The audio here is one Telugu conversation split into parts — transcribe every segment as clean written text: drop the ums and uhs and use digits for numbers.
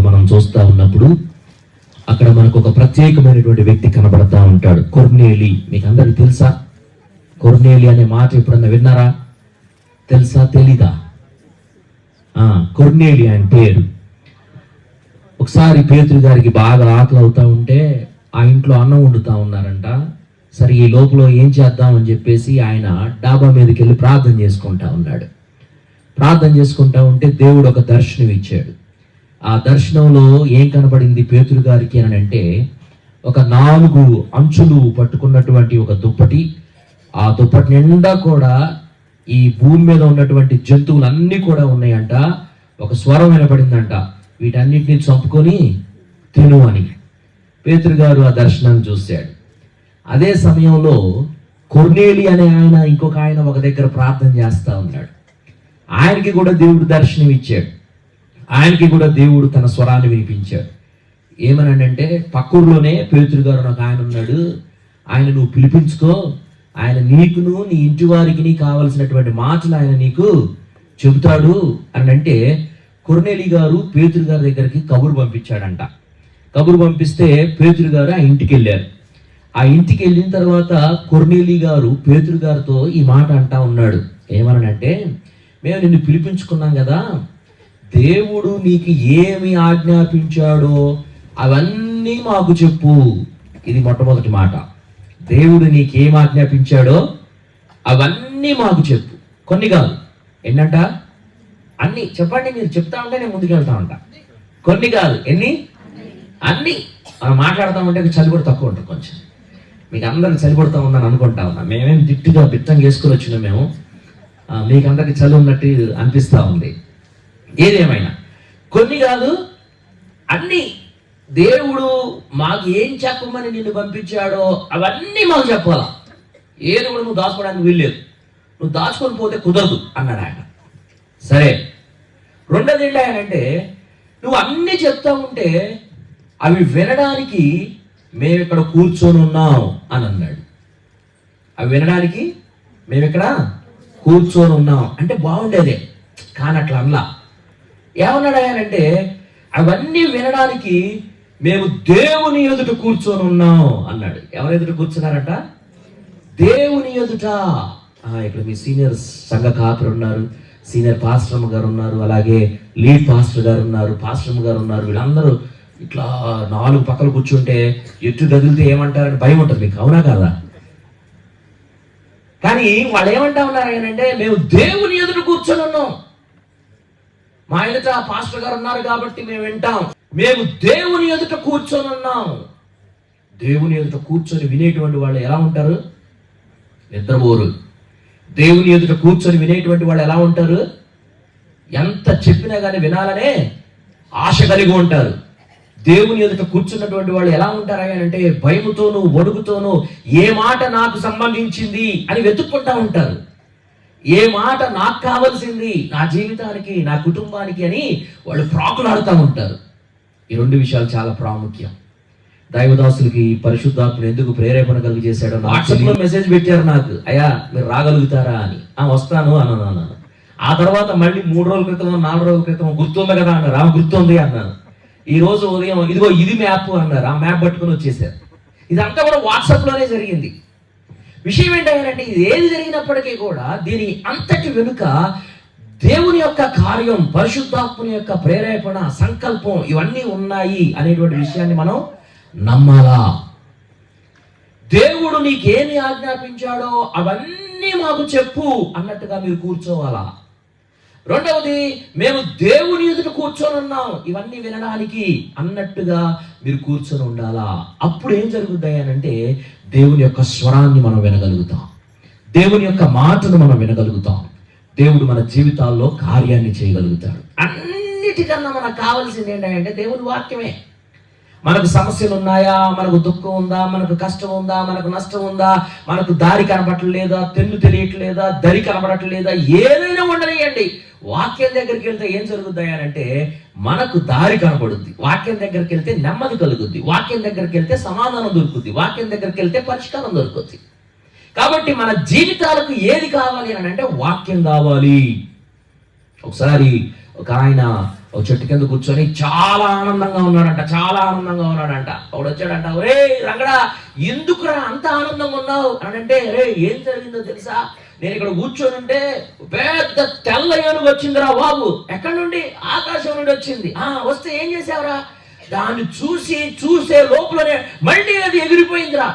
మనం చూస్తూ ఉన్నప్పుడు అక్కడ మనకు ఒక ప్రత్యేకమైనటువంటి వ్యక్తి కనబడతా ఉంటాడు, కొర్నేలి. మీకు అందరికి తెలుసా కొర్నేలి అనే మాట ఎప్పుడన్నా విన్నారా? తెలుసా తెలీదా? కొర్నేలి ఆయన పేరు. ఒకసారి పేతురు గారికి బాగా ఆకలి అవుతా ఉంటే ఆ ఇంట్లో అన్నం వండుతా ఉన్నారంట. సరే ఈ లోపల ఏం చేద్దామని చెప్పేసి ఆయన డాబా మీదకి వెళ్ళి ప్రార్థన చేసుకుంటా ఉన్నాడు. ప్రార్థన చేసుకుంటా ఉంటే దేవుడు ఒక దర్శనం ఇచ్చాడు. ఆ దర్శనంలో ఏం కనబడింది పేతురు గారికి అని అంటే, ఒక 4 అంచులు పట్టుకున్నటువంటి ఒక దుప్పటి. ఆ దుప్పటి నిండా కూడా ఈ భూమి మీద ఉన్నటువంటి జంతువులన్నీ కూడా ఉన్నాయంట. ఒక స్వరం వినపడిందంట, వీటన్నిటిని చంపుకొని తిను అని. పేతురు గారు ఆ దర్శనాన్ని చూశాడు. అదే సమయంలో కొర్నేలి అనే ఆయన, ఇంకొక ఆయన ఒక దగ్గర ప్రార్థన చేస్తా ఉన్నాడు. ఆయనకి కూడా దేవుడు దర్శనం ఇచ్చాడు. ఆయనకి కూడా దేవుడు తన స్వరాన్ని వినిపించాడు. ఏమనంటే, పక్కూరులోనే పేతురు గారు ఒక ఆయన ఉన్నాడు, ఆయన నువ్వు పిలిపించుకో, ఆయన నీకును నీ ఇంటి వారికి కావలసినటువంటి మాటలు ఆయన నీకు చెబుతాడు అని అంటే, కొర్నేలి గారు పేతురు గారి దగ్గరికి కబురు పంపించాడంట. కబురు పంపిస్తే పేతురు గారు ఆ ఇంటికి వెళ్ళారు. ఆ ఇంటికి వెళ్ళిన తర్వాత కొర్నేలి గారు పేతురు గారితో ఈ మాట అంటా ఉన్నాడు. ఏమనంటే, మేము నిన్ను పిలిపించుకున్నాం కదా, దేవుడు నీకు ఏమి ఆజ్ఞాపించాడో అవన్నీ మాకు చెప్పు. ఇది మొట్టమొదటి మాట. దేవుడు నీకేం ఆజ్ఞాపించాడో అవన్నీ మాకు చెప్పు. కొన్ని కాదు, ఎన్నంట? అన్ని చెప్పండి. మీరు చెప్తా ఉంటే నేను ముందుకెళ్తా ఉంటా. కొన్ని కాదు, ఎన్ని? అన్ని. మనం మాట్లాడుతూ ఉంటే చలి కూడా తక్కువ ఉంటుంది కొంచెం. మీకు అందరికి చలి పడుతూ ఉందని అనుకుంటా ఉన్నా. మేమేం దిట్టుగా బిట్టం చేసుకుని వచ్చినాం మేము. మీకు అందరికి చలి ఉన్నట్టు అనిపిస్తూ ఉంది. ఏదేమైనా కొన్ని కాదు, అన్ని. దేవుడు మాకు ఏం చెప్పమని నిన్ను పంపించాడో అవన్నీ మాకు చెప్పాలా. ఏది కూడా నువ్వు దాచుకోవడానికి వీల్లేదు, నువ్వు దాచుకొని పోతే కుదరదు అన్నాడు ఆయన. సరే, రెండోది ఏంటి ఆయన అంటే, నువ్వు అన్నీ చెప్తా ఉంటే అవి వినడానికి మేము ఇక్కడ కూర్చొని ఉన్నాం అని అన్నాడు. అవి వినడానికి మేము ఇక్కడ కూర్చొని ఉన్నాం అంటే బాగుండేదే, కానీ అట్లా అనలా. ఏమన్నాడు ఆయన అంటే, అవన్నీ వినడానికి మేము దేవుని ఎదుట కూర్చొని ఉన్నాం అన్నాడు. ఎవరి ఎదుట కూర్చున్నారట? దేవుని ఎదుట. ఇక్కడ మీ సీనియర్ సంఘ కాపరి ఉన్నారు, సీనియర్ పాస్టర్ గారు ఉన్నారు, అలాగే లీడ్ పాస్టర్ గారు ఉన్నారు, పాస్టర్ గారు ఉన్నారు. వీళ్ళందరూ ఇట్లా 4 పక్కలు కూర్చుంటే ఎటు కదిలితే ఏమంటారని భయం ఉంటుంది మీకు, అవునా కాదా? కానీ వాళ్ళు ఏమంటా ఉన్నారు అంటే, మేము దేవుని ఎదుట కూర్చొని ఉన్నాం, మా ఎదుట పాస్టర్ గారు ఉన్నారు కాబట్టి మేము వింటాం. మేము దేవుని ఎదుట కూర్చొని ఉన్నాం. దేవుని ఎదుట కూర్చొని వినేటువంటి వాళ్ళు ఎలా ఉంటారు? నిద్రపోరు. దేవుని ఎదుట కూర్చొని వినేటువంటి వాళ్ళు ఎలా ఉంటారు? ఎంత చెప్పినా కానీ వినాలనే ఆశ కలిగి ఉంటారు. దేవుని ఎదుట కూర్చున్నటువంటి వాళ్ళు ఎలా ఉంటారు అంటే, భయముతోనూ వణుకుతోనూ ఏ మాట నాకు సంబంధించింది అని వెతుక్కుంటా ఉంటారు. ఏ మాట నాకు కావాల్సింది నా జీవితానికి, నా కుటుంబానికి అని వాళ్ళు ప్రాకులాడుతూ ఉంటారు. ఈ 2 విషయాలు చాలా ప్రాముఖ్యం. దైవదాసులకి పరిశుద్ధాత్ముడు ఎందుకు ప్రేరేపణ కలిగజేశాడో, వాట్సాప్లో మెసేజ్ పెట్టారు నాకు, అయ్యా మీరు రాగలుగుతారా అని. వస్తాను అన్నాను. ఆ తర్వాత మళ్ళీ 3 రోజుల క్రితం 4 రోజుల క్రితం గుర్తుంది కదా అన్నారు. గుర్తుంది అన్నాను. ఈ రోజు ఉదయం ఇదిగో ఇది మ్యాప్ అన్నారు. ఆ మ్యాప్ పట్టుకుని వచ్చేసారు. ఇదంతా కూడా వాట్సాప్లోనే జరిగింది. విషయం ఏంటంటే, ఇది ఏది జరిగినప్పటికీ కూడా దీని అంతటి వెనుక దేవుని యొక్క కార్యం, పరిశుద్ధాత్మని యొక్క ప్రేరేపణ, సంకల్పం ఇవన్నీ ఉన్నాయి అనేటువంటి విషయాన్ని మనం నమ్మాలా. దేవుడు నీకేమి ఆజ్ఞాపించాడో అవన్నీ మాకు చెప్పు అన్నట్టుగా మీరు కూర్చోవాలా. రెండవది, మేము దేవుని ఎదుట కూర్చొని ఉన్నాం ఇవన్నీ వినడానికి అన్నట్టుగా మీరు కూర్చొని ఉండాలా. అప్పుడు ఏం జరుగుతాయి అంటే, దేవుని యొక్క స్వరాన్ని మనం వినగలుగుతాం, దేవుని యొక్క మాటను మనం వినగలుగుతాం, దేవుడు మన జీవితాల్లో కార్యాన్ని చేయగలుగుతాడు. అన్నిటికన్నా మనకు కావాల్సింది ఏంటంటే దేవుని వాక్యమే. మనకు సమస్యలు ఉన్నాయా, మనకు దుఃఖం ఉందా, మనకు కష్టం ఉందా, మనకు నష్టం ఉందా, మనకు దారి కనపడట్లేదా, తెన్ను తెలియట్లేదా, దరి కనపడట్లేదా, ఏదైనా ఉండనియండి, వాక్యం దగ్గరికి వెళ్తే ఏం జరుగుతాయి అంటే మనకు దారి కనపడుద్ది. వాక్యం దగ్గరికి వెళ్తే నెమ్మది కలుగుద్ది. వాక్యం దగ్గరికి వెళ్తే సమాధానం దొరుకుద్ది. వాక్యం దగ్గరికి వెళ్తే పరిష్కారం దొరుకుద్ది. కాబట్టి మన జీవితాలకు ఏది కావాలి అని అంటే వాక్యం కావాలి. ఒకసారి ఒక ఆయన ఒక చెట్టు కింద కూర్చొని చాలా ఆనందంగా ఉన్నాడంట, చాలా ఆనందంగా ఉన్నాడంట. ఒకడు వచ్చాడంట, ఒరే రంగడా ఎందుకురా అంత ఆనందంగా ఉన్నావు అని అంటే, రే ఏం జరిగిందో తెలుసా, నేను ఇక్కడ కూర్చొని ఉంటే పెద్ద తెల్ల ఏనుగు వచ్చిందిరా బాబు. ఎక్కడి నుండి? ఆకాశం నుండి వచ్చింది. వస్తే ఏం చేసావురా? దాన్ని చూసే లోపలనే మళ్ళీ అది ఎగిరిపోయిందిరా.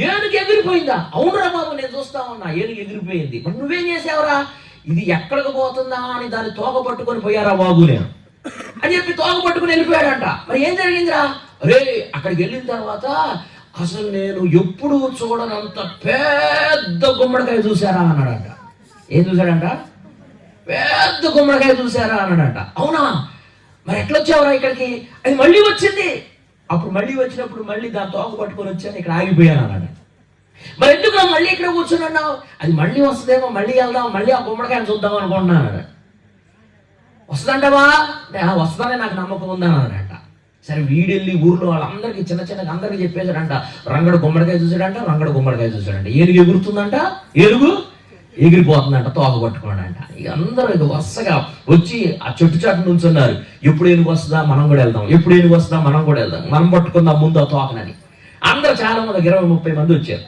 ఏనుగు ఎగిరిపోయిందా? అవునరా బాబు, నేను చూస్తా ఉన్నా, ఏనుగు ఎగిరిపోయింది. మరి నువ్వేం చేసావురా? ఇది ఎక్కడికి పోతుందా అని దాన్ని తోక పట్టుకొని పోయారా బాబు నేను అని చెప్పి తోక పట్టుకుని వెళ్ళిపోయాడంట. మరి ఏం జరిగిందిరా? అరే అక్కడికి వెళ్ళిన తర్వాత అసలు నేను ఎప్పుడు చూడనంత పెద్ద గుమ్మడికాయ చూసారా అన్నాడంట. ఏం చూశాడంట? పెద్ద గుమ్మడికాయ చూసారా అన్నాడంట. అవునా, మరి ఎట్లొచ్చావురా ఇక్కడికి? అది మళ్ళీ వచ్చింది. అప్పుడు మళ్ళీ వచ్చినప్పుడు మళ్ళీ దాని తోక పట్టుకొని వచ్చాను, ఇక్కడ ఆగిపోయాను అన్నాడు. మరి ఎందుకు మళ్ళీ ఇక్కడ కూర్చొని అన్నావు? అది మళ్ళీ వస్తుందేమో, మళ్ళీ వెళ్దాం, మళ్ళీ ఆ గుమ్మడికాయని చూద్దాం అనుకుంటున్నాను. వస్తుందంటవా? వస్తుందనే నాకు నమ్మకం ఉందని అన్నాడంట. సరే వీడెళ్ళి ఊర్లో వాళ్ళందరికీ చిన్నగా అందరికీ చెప్పేశాడంట, రంగడు గుమ్మడికాయ చూసాడంట, రంగడు గుమ్మడికాయ చూసాడంట. ఏనుగు ఎగురుతుందంట, ఏనుగు ఎగిరిపోతుందంట, తోక పట్టుకున్నాడంట. ఇక అందరూ ఇక వరుసగా వచ్చి ఆ చెట్టు చాటు నుంచున్నారు. ఎప్పుడు ఏనుగు వస్తుందా మనం కూడా వెళ్దాం, ఎప్పుడు ఏనుగు వస్తుందా మనం కూడా వెళ్దాం, మనం పట్టుకుందాం ముందు ఆ తోకనని. అందరూ చాలా మంది 20-30 మంది వచ్చారు.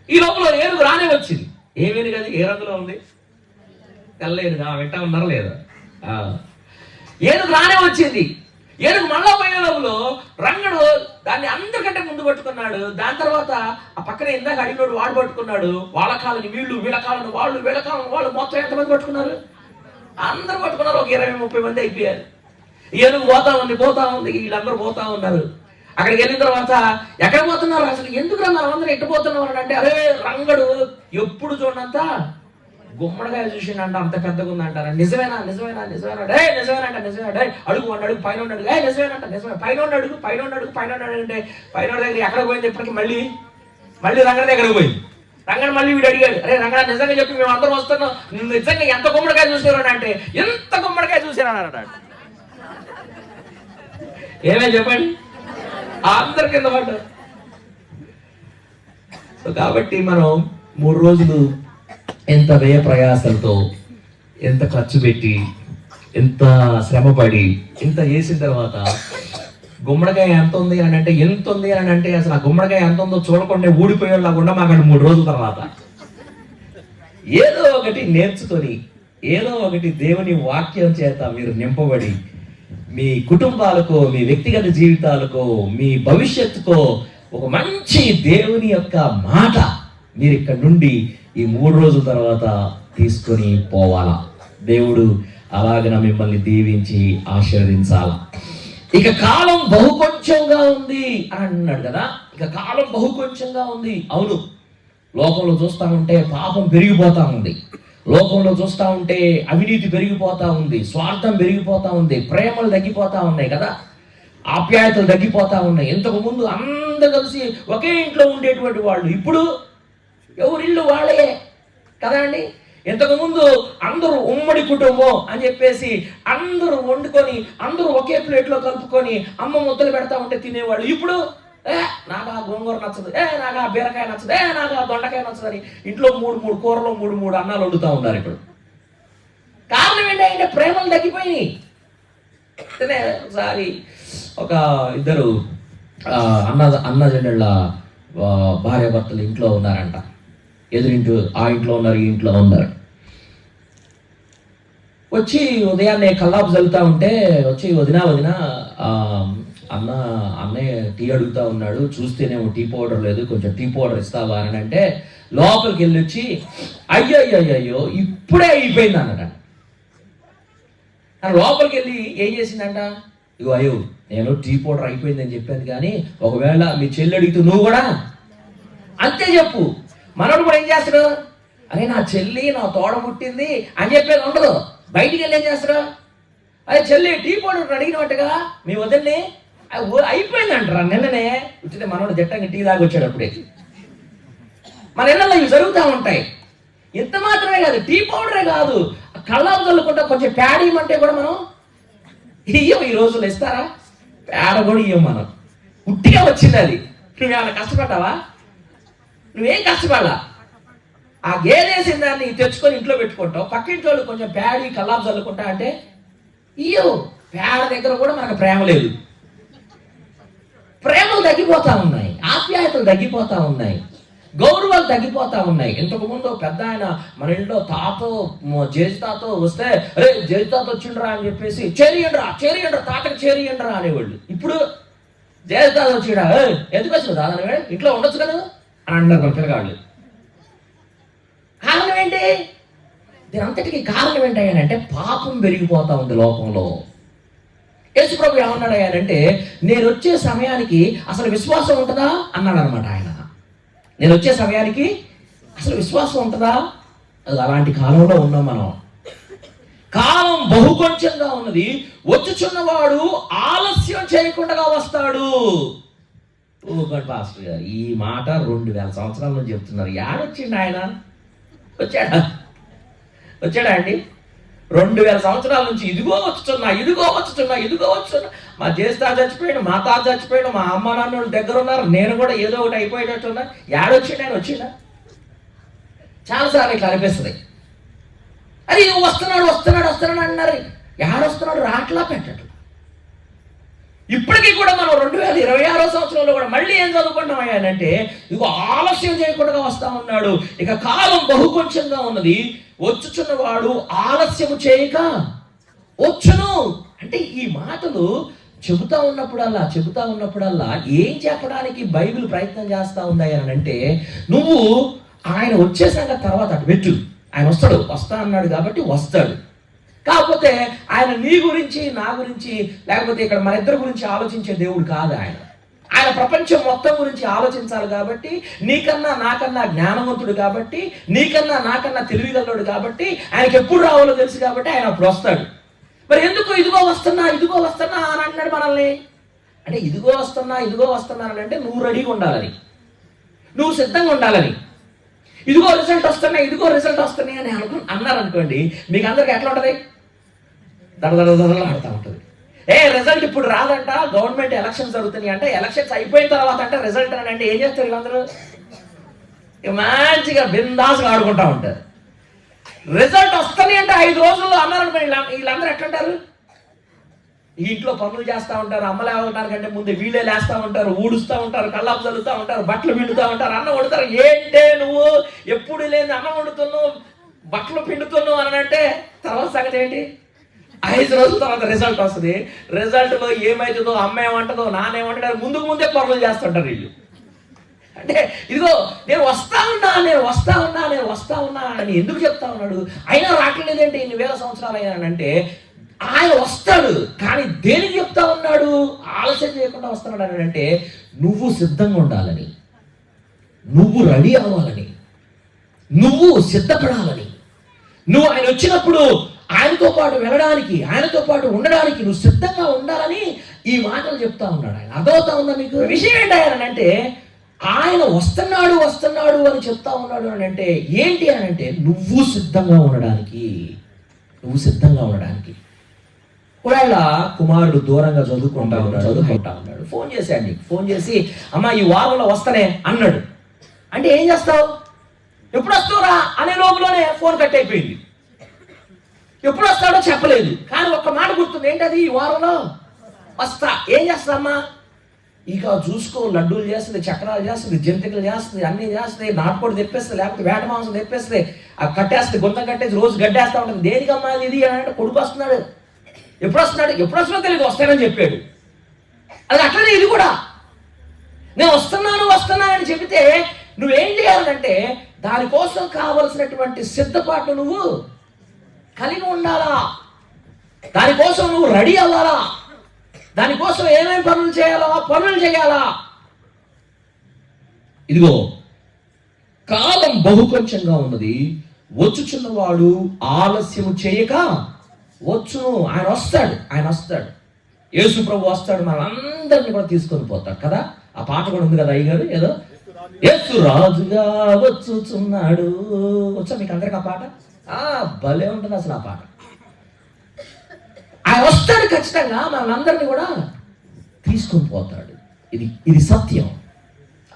ఈ లోపల ఏనుగు రానే వచ్చింది. ఏమేనుగు అది? ఏ రంగులో ఉంది? తెల్ల ఏనుగు. వింటా ఉన్నారా లేదా? ఏనుగు రానే వచ్చింది. ఏనుగు మళ్ళా పోయే లోపల రంగడు దాన్ని అందరికంటే ముందు పట్టుకున్నాడు. దాని తర్వాత ఆ పక్కన ఇందాక అడిగినోడు వాడు పట్టుకున్నాడు. వాళ్ళ కాలని వీళ్ళు, వీళ్ళ కాలను వాళ్ళు, వీళ్ళ కాలను వాళ్ళు, మొత్తం ఎంతమంది పట్టుకున్నారు? అందరూ పట్టుకున్నారు. ఒక 20-30 మంది అయిపోయారు. ఏనుగు పోతా ఉంది, వీళ్ళందరూ పోతా ఉన్నారు. అక్కడికి వెళ్ళిన తర్వాత ఎక్కడ పోతున్నారు? అసలు ఎందుకు మనం అందరూ ఎట్టు పోతున్నాం అంటే, అరే రంగడు ఎప్పుడు చూడంత గుమ్మడికాయ చూసిండంట, అంత పెద్దగా ఉందంటారా? నిజమేనా? డే నిజమేనంట. అడుగు పైన అడుగు. నిజమేనంట, నిజమే. పైన అడుగు అంటే పైన దగ్గర ఎక్కడ పోయింది? ఇప్పటికి మళ్ళీ రంగడి దగ్గరకు పోయింది. రంగడు మళ్ళీ వీడు అడిగాడు, అరే రంగడ నిజంగా చెప్పి మేము అందరం వస్తున్నాం, నిజంగా ఎంత గుమ్మడికాయ చూసారు అంటే, ఎంత గుమ్మడికాయ చూసారు అన్నాడు. ఏమే చెప్పండి, అందరి కింద పడ్డారు. సో కాబట్టి మనం 3 రోజులు ఎంత వ్యయ ప్రయాసలతో, ఎంత ఖర్చు పెట్టి, ఎంత శ్రమపడి, ఇంత చేసిన తర్వాత గుమ్మడికాయ ఎంత ఉంది అని అంటే అసలు ఆ గుమ్మడికాయ ఎంత ఉందో చూడకుండా ఊడిపోయేలాగా మాకండి 3 రోజుల తర్వాత ఏదో ఒకటి నేర్చుకొని, ఏదో ఒకటి దేవుని వాక్యం చేత మీరు నింపబడి, మీ కుటుంబాలకు, మీ వ్యక్తిగత జీవితాలకు, మీ భవిష్యత్తుకో ఒక మంచి దేవుని యొక్క మాట మీరు ఇక్కడ నుండి ఈ 3 రోజుల తర్వాత తీసుకొని పోవాలా. దేవుడు అలాగన మిమ్మల్ని దీవించి ఆశీర్వదించాలా. ఇక కాలం బహుకొంచెంగా ఉంది అని అన్నాడు కదా. ఇక కాలం బహుకొంచెంగా ఉంది. అవును, లోకంలో చూస్తా ఉంటే పాపం పెరిగిపోతా ఉంది. లోకంలో చూస్తా ఉంటే అవినీతి పెరిగిపోతా ఉంది, స్వార్థం పెరిగిపోతా ఉంది, ప్రేమలు తగ్గిపోతా ఉన్నాయి కదా, ఆప్యాయతలు తగ్గిపోతా ఉన్నాయి. ఇంతకు ముందు అందరూ కలిసి ఒకే ఇంట్లో ఉండేటువంటి వాళ్ళు ఇప్పుడు ఎవరిల్లు వాళ్ళే కదా అండి. ఇంతకుముందు అందరూ ఉమ్మడి కుటుంబం అని చెప్పేసి అందరూ వండుకొని అందరూ ఒకే ప్లేట్లో కలుపుకొని అమ్మ ముద్దలు పెడతా ఉంటే తినేవాళ్ళు. ఇప్పుడు నాకు ఆ గోంగూర నచ్చదు, నాకు ఆ బీరకాయ నచ్చదు, నాకు ఆ దొండకాయ నచ్చదు అని ఇంట్లో 3 కూరలు 3 అన్నాలు వండుతూ ఉన్నారు ఇప్పుడు. కారణం ఏంటంటే ప్రేమలు తగ్గిపోయినాయి. ఒకసారి ఒక ఇద్దరు అన్న జెండళ్ళ భార్యాభర్తలు ఇంట్లో ఉన్నారంట. ఎదురింటూ ఆ ఇంట్లో ఉన్నారు, ఈ ఇంట్లో ఉన్నారు. వచ్చి ఉదయాన్నే కల్లాపు చల్లుతా ఉంటే వచ్చి వదిన అన్నయ్య టీ అడుగుతా ఉన్నాడు, చూస్తేనేమో టీ పౌడర్ లేదు, కొంచెం టీ పౌడర్ ఇస్తావా అని అంటే లోపలికి వెళ్ళి వచ్చి అయ్యో ఇప్పుడే అయిపోయింది అన్నట. లోపలికి వెళ్ళి ఏం చేసిందంట, అయ్యో నేను టీ పౌడర్ అయిపోయిందని చెప్పాను, కానీ ఒకవేళ మీ చెల్లి అడిగితే నువ్వు కూడా అంతే చెప్పు. మనోడు కూడా ఏం చేస్తాడు, అరే నా చెల్లి నా తోడ పుట్టింది అని చెప్పేది ఉండదు. బయటికి వెళ్ళి ఏం చేస్తాడు, అదే చెల్లి టీ పౌడర్ అడిగినట్టుగా మీ వదిలిని అయిపోయింది అంటారా నిన్ననే వచ్చింది. మనోడు జట్టంగా టీ దాకా వచ్చాడు అప్పుడే. మన ఇళ్ళల్లో ఇవి జరుగుతూ ఉంటాయి. ఇంత మాత్రమే కాదు, టీ పౌడరే కాదు, కళ్ళాపు చల్లుకుంటా కొంచెం ప్యాడ్ ఇవ్వమంటే కూడా మనం ఇయ్యం. ఈ రోజుల్లో ఇస్తారా? పేడ కూడా ఇవ్వం మనం. ఉట్టిగా వచ్చింది అది. నువ్వేమైనా కష్టపడ్డావా? నువ్వేం కష్టపడాలా? ఆ గేదేసిన దాన్ని తెచ్చుకొని ఇంట్లో పెట్టుకుంటావు. పక్కింటి వాళ్ళు కొంచెం ప్యాడి కల్లాపు చల్లుకుంటా అంటే ఇయ్యో. పేడ దగ్గర కూడా మనకు ప్రేమ లేదు. ప్రేమలు తగ్గిపోతా ఉన్నాయి, ఆప్యాయతలు తగ్గిపోతా ఉన్నాయి, గౌరవాలు తగ్గిపోతా ఉన్నాయి. ఇంతకు ముందు పెద్ద ఆయన మన ఇంట్లో తాతో జేజుతాతో వస్తే అరే జేజుతాత వచ్చిండ్రా అని చెప్పేసి చేరియండ్రా తాతకి చేరియండ్రా అనేవాళ్ళు. ఇప్పుడు జేజుతాత వచ్చిడా ఎందుకు వచ్చిన దాదాని ఇంట్లో ఉండొచ్చు కదా అని అంటారు మన పిల్లగాళ్ళు. కారణం ఏంటి? దీని అంతటికి కారణం ఏంటంటే పాపం పెరిగిపోతా ఉంది లోకంలో. యేసుప్రభు ఏమన్నాడు అంటే నేను వచ్చే సమయానికి అసలు విశ్వాసం ఉంటుందా అన్నాడు అనమాట ఆయన. నేను వచ్చే సమయానికి అసలు విశ్వాసం ఉంటుందా? అది అలాంటి కాలంలో ఉన్నాం మనం. కాలం బహు కొంచెంగా ఉన్నది, వచ్చుచున్నవాడు ఆలస్యం చేయకుండా వస్తాడు. పాస్టర్ గారు ఈ మాట 2000 సంవత్సరాల నుంచి చెప్తున్నారు. యాడొచ్చిండు ఆయన? వచ్చాడా అండి? 2000 సంవత్సరాల నుంచి ఇదిగో వచ్చుతున్నా. మా జ్యేష్ఠ చచ్చిపోయాడు, మా తాత చచ్చిపోయాడు, మా అమ్మ నాన్న దగ్గర ఉన్నారు, నేను కూడా ఏదో ఒకటి అయిపోయేటట్టున్నా. యాడొచ్చిండు ఆయన? వచ్చిండా? చాలాసార్లు ఇట్లా అనిపిస్తుంది. అది వస్తున్నాడు అన్నారు. యాడొస్తున్నాడు? రాట్లా పెట్టట్లా. ఇప్పటికీ కూడా మనం 2026 సంవత్సరంలో కూడా మళ్ళీ ఏం చదువుకుంటామయ్యానంటే ఇదిగో ఆలస్యం చేయకుండా వస్తా ఉన్నాడు. ఇక కాలం బహు కొంచెంగా ఉన్నది, వచ్చుచున్నవాడు ఆలస్యము చేయక వచ్చును. అంటే ఈ మాటలు చెబుతా ఉన్నప్పుడల్లా ఏం చెప్పడానికి బైబిల్ ప్రయత్నం చేస్తా ఉంది అని అంటే, నువ్వు ఆయన వచ్చేసాక తర్వాత అటు పెట్టు. ఆయన వస్తా అన్నాడు కాబట్టి వస్తాడు. కాకపోతే ఆయన నీ గురించి నా గురించి లేకపోతే ఇక్కడ మన ఇద్దరి గురించి ఆలోచించే దేవుడు కాదు ఆయన. ఆయన ప్రపంచం మొత్తం గురించి ఆలోచించాలి కాబట్టి, నీకన్నా నాకన్నా జ్ఞానవంతుడు కాబట్టి, నీకన్నా నాకన్నా తెలివిగలడు కాబట్టి, ఆయనకి ఎప్పుడు రావాలో తెలుసు కాబట్టి ఆయన అప్పుడు వస్తాడు. మరి ఎందుకు ఇదిగో వస్తున్నా అని అంటున్నాడు మనల్ని? అంటే ఇదిగో వస్తున్నా అని అంటే నువ్వు రెడీగా ఉండాలని, నువ్వు సిద్ధంగా ఉండాలని. ఇదిగో రిజల్ట్ వస్తున్నాయి అని అన్నారనుకోండి, మీకు అందరికి ఎట్లా ఉంటుంది? దడదడదడలు ఆడుతూ ఉంటుంది. రిజల్ట్ ఇప్పుడు రాదంట, గవర్నమెంట్ ఎలక్షన్స్ జరుగుతున్నాయి అంటే, ఎలక్షన్స్ అయిపోయిన తర్వాత అంటే రిజల్ట్ అని అంటే ఏం చేస్తారు వీళ్ళందరూ? మంచిగా బిందాసుగా ఆడుకుంటా ఉంటారు. రిజల్ట్ వస్తుంది అంటే 5 రోజుల్లో అన్నారనుకోండి, వీళ్ళందరూ ఎట్లంటారు? ఈ ఇంట్లో పనులు చేస్తూ ఉంటారు, అమ్మలు లేవటానికంటే ముందు వీళ్ళే లేస్తూ ఉంటారు, ఊడుస్తూ ఉంటారు, కల్లాపు చల్లుతూ ఉంటారు, బట్టలు పిండుతూ ఉంటారు, అన్నం వండుతారు. ఏంటే నువ్వు ఎప్పుడు లేని అన్నం వండుతున్నావు, బట్టలు పిండుతున్నావు అని అంటే తర్వాత సంగతి ఏంటి? 5 రోజుల తర్వాత రిజల్ట్ వస్తుంది. రిజల్ట్లో ఏమవుతుందో, అమ్మ ఏమంటుందో, నాన్నేమంటాడో ముందే పనులు చేస్తుంటారు వీళ్ళు. అంటే ఇదిగో నేను వస్తా ఉన్నా అని ఎందుకు చెప్తా ఉన్నాడు? అయినా రావట్లేదేంటి ఇన్ని వేల సంవత్సరాలు అయ్యానంటే, ఆయన వస్తాడు. కానీ దేనికి చెప్తా ఉన్నాడు? ఆలస్యం చేయకుండా వస్తున్నాడు అని అంటే, నువ్వు సిద్ధంగా ఉండాలని, నువ్వు రెడీ అవ్వాలని, నువ్వు సిద్ధపడాలని, నువ్వు ఆయన వచ్చినప్పుడు ఆయనతో పాటు వెళ్ళడానికి, ఆయనతో పాటు ఉండడానికి నువ్వు సిద్ధంగా ఉండాలని ఈ మాటలు చెప్తా ఉన్నాడు ఆయన. అర్థమవుతా ఉందా మీకు? విషయం ఏంటంటే ఆయన వస్తున్నాడు అని చెప్తా ఉన్నాడు అని అంటే ఏంటి అని అంటే, నువ్వు సిద్ధంగా ఉండడానికి. ఒకవేళ కుమారుడు దూరంగా చదువుకుంటా ఉన్నాడు, ఫోన్ చేసి అమ్మ ఈ వారంలో వస్తానే అన్నాడు అంటే ఏం చేస్తావు? ఎప్పుడు వస్తావురా అనే లోపులోనే ఫోన్ కట్ అయిపోయింది. ఎప్పుడు వస్తాడో చెప్పలేదు, కానీ ఒక్క మాట గుర్తుంది. ఏంటది? ఈ వారంలో వస్తా. ఏం చేస్తామ్మా? ఇక చూసుకో, లడ్డూలు చేస్తుంది, చక్రాలు చేస్తుంది, జంతికలు చేస్తుంది, అన్నీ చేస్తుంది, నాటుకోడి తెప్పేస్తుంది, లేకపోతే వేట మాంసం తెప్పేస్తుంది, ఆ కట్టేస్తుంది, గుంతం కట్టేసి రోజు గడ్డేస్తా ఉంటుంది. దేనికమ్మా ఇది అంటే కొడుకు వస్తున్నాడు. ఎప్పుడు వస్తున్నాడో తెలియదు, వస్తానని చెప్పాడు. అది అట్లనే ఇది కూడా. నేను వస్తున్నానని చెబితే నువ్వేం చేయాలంటే దానికోసం కావలసినటువంటి సిద్ధపాటు నువ్వు కలిగి ఉండాలా. దానికోసం నువ్వు రెడీ అవ్వాలా. దానికోసం ఏమేమి పనులు చేయాలో ఆ పనులు చేయాలా. ఇదిగో కాలం బహు కొంచెంగా ఉన్నది, వచ్చుచున్నవాడు ఆలస్యము చేయక వచ్చును. ఆయన వస్తాడు. యేసు ప్రభు వస్తాడు, మనందరినీ కూడా తీసుకొని పోతాడు కదా. ఆ పాట కూడా ఉంది కదా అయ్యగారు, ఏదో యేసు రాజుగా వచ్చుచున్నాడు. వచ్చా మీకు అందరికి ఆ పాట? భలే ఉంటుంది అసలు ఆ పాట. ఆయన వస్తాడు ఖచ్చితంగా, మనందరినీ కూడా తీసుకొని పోతాడు. ఇది సత్యం.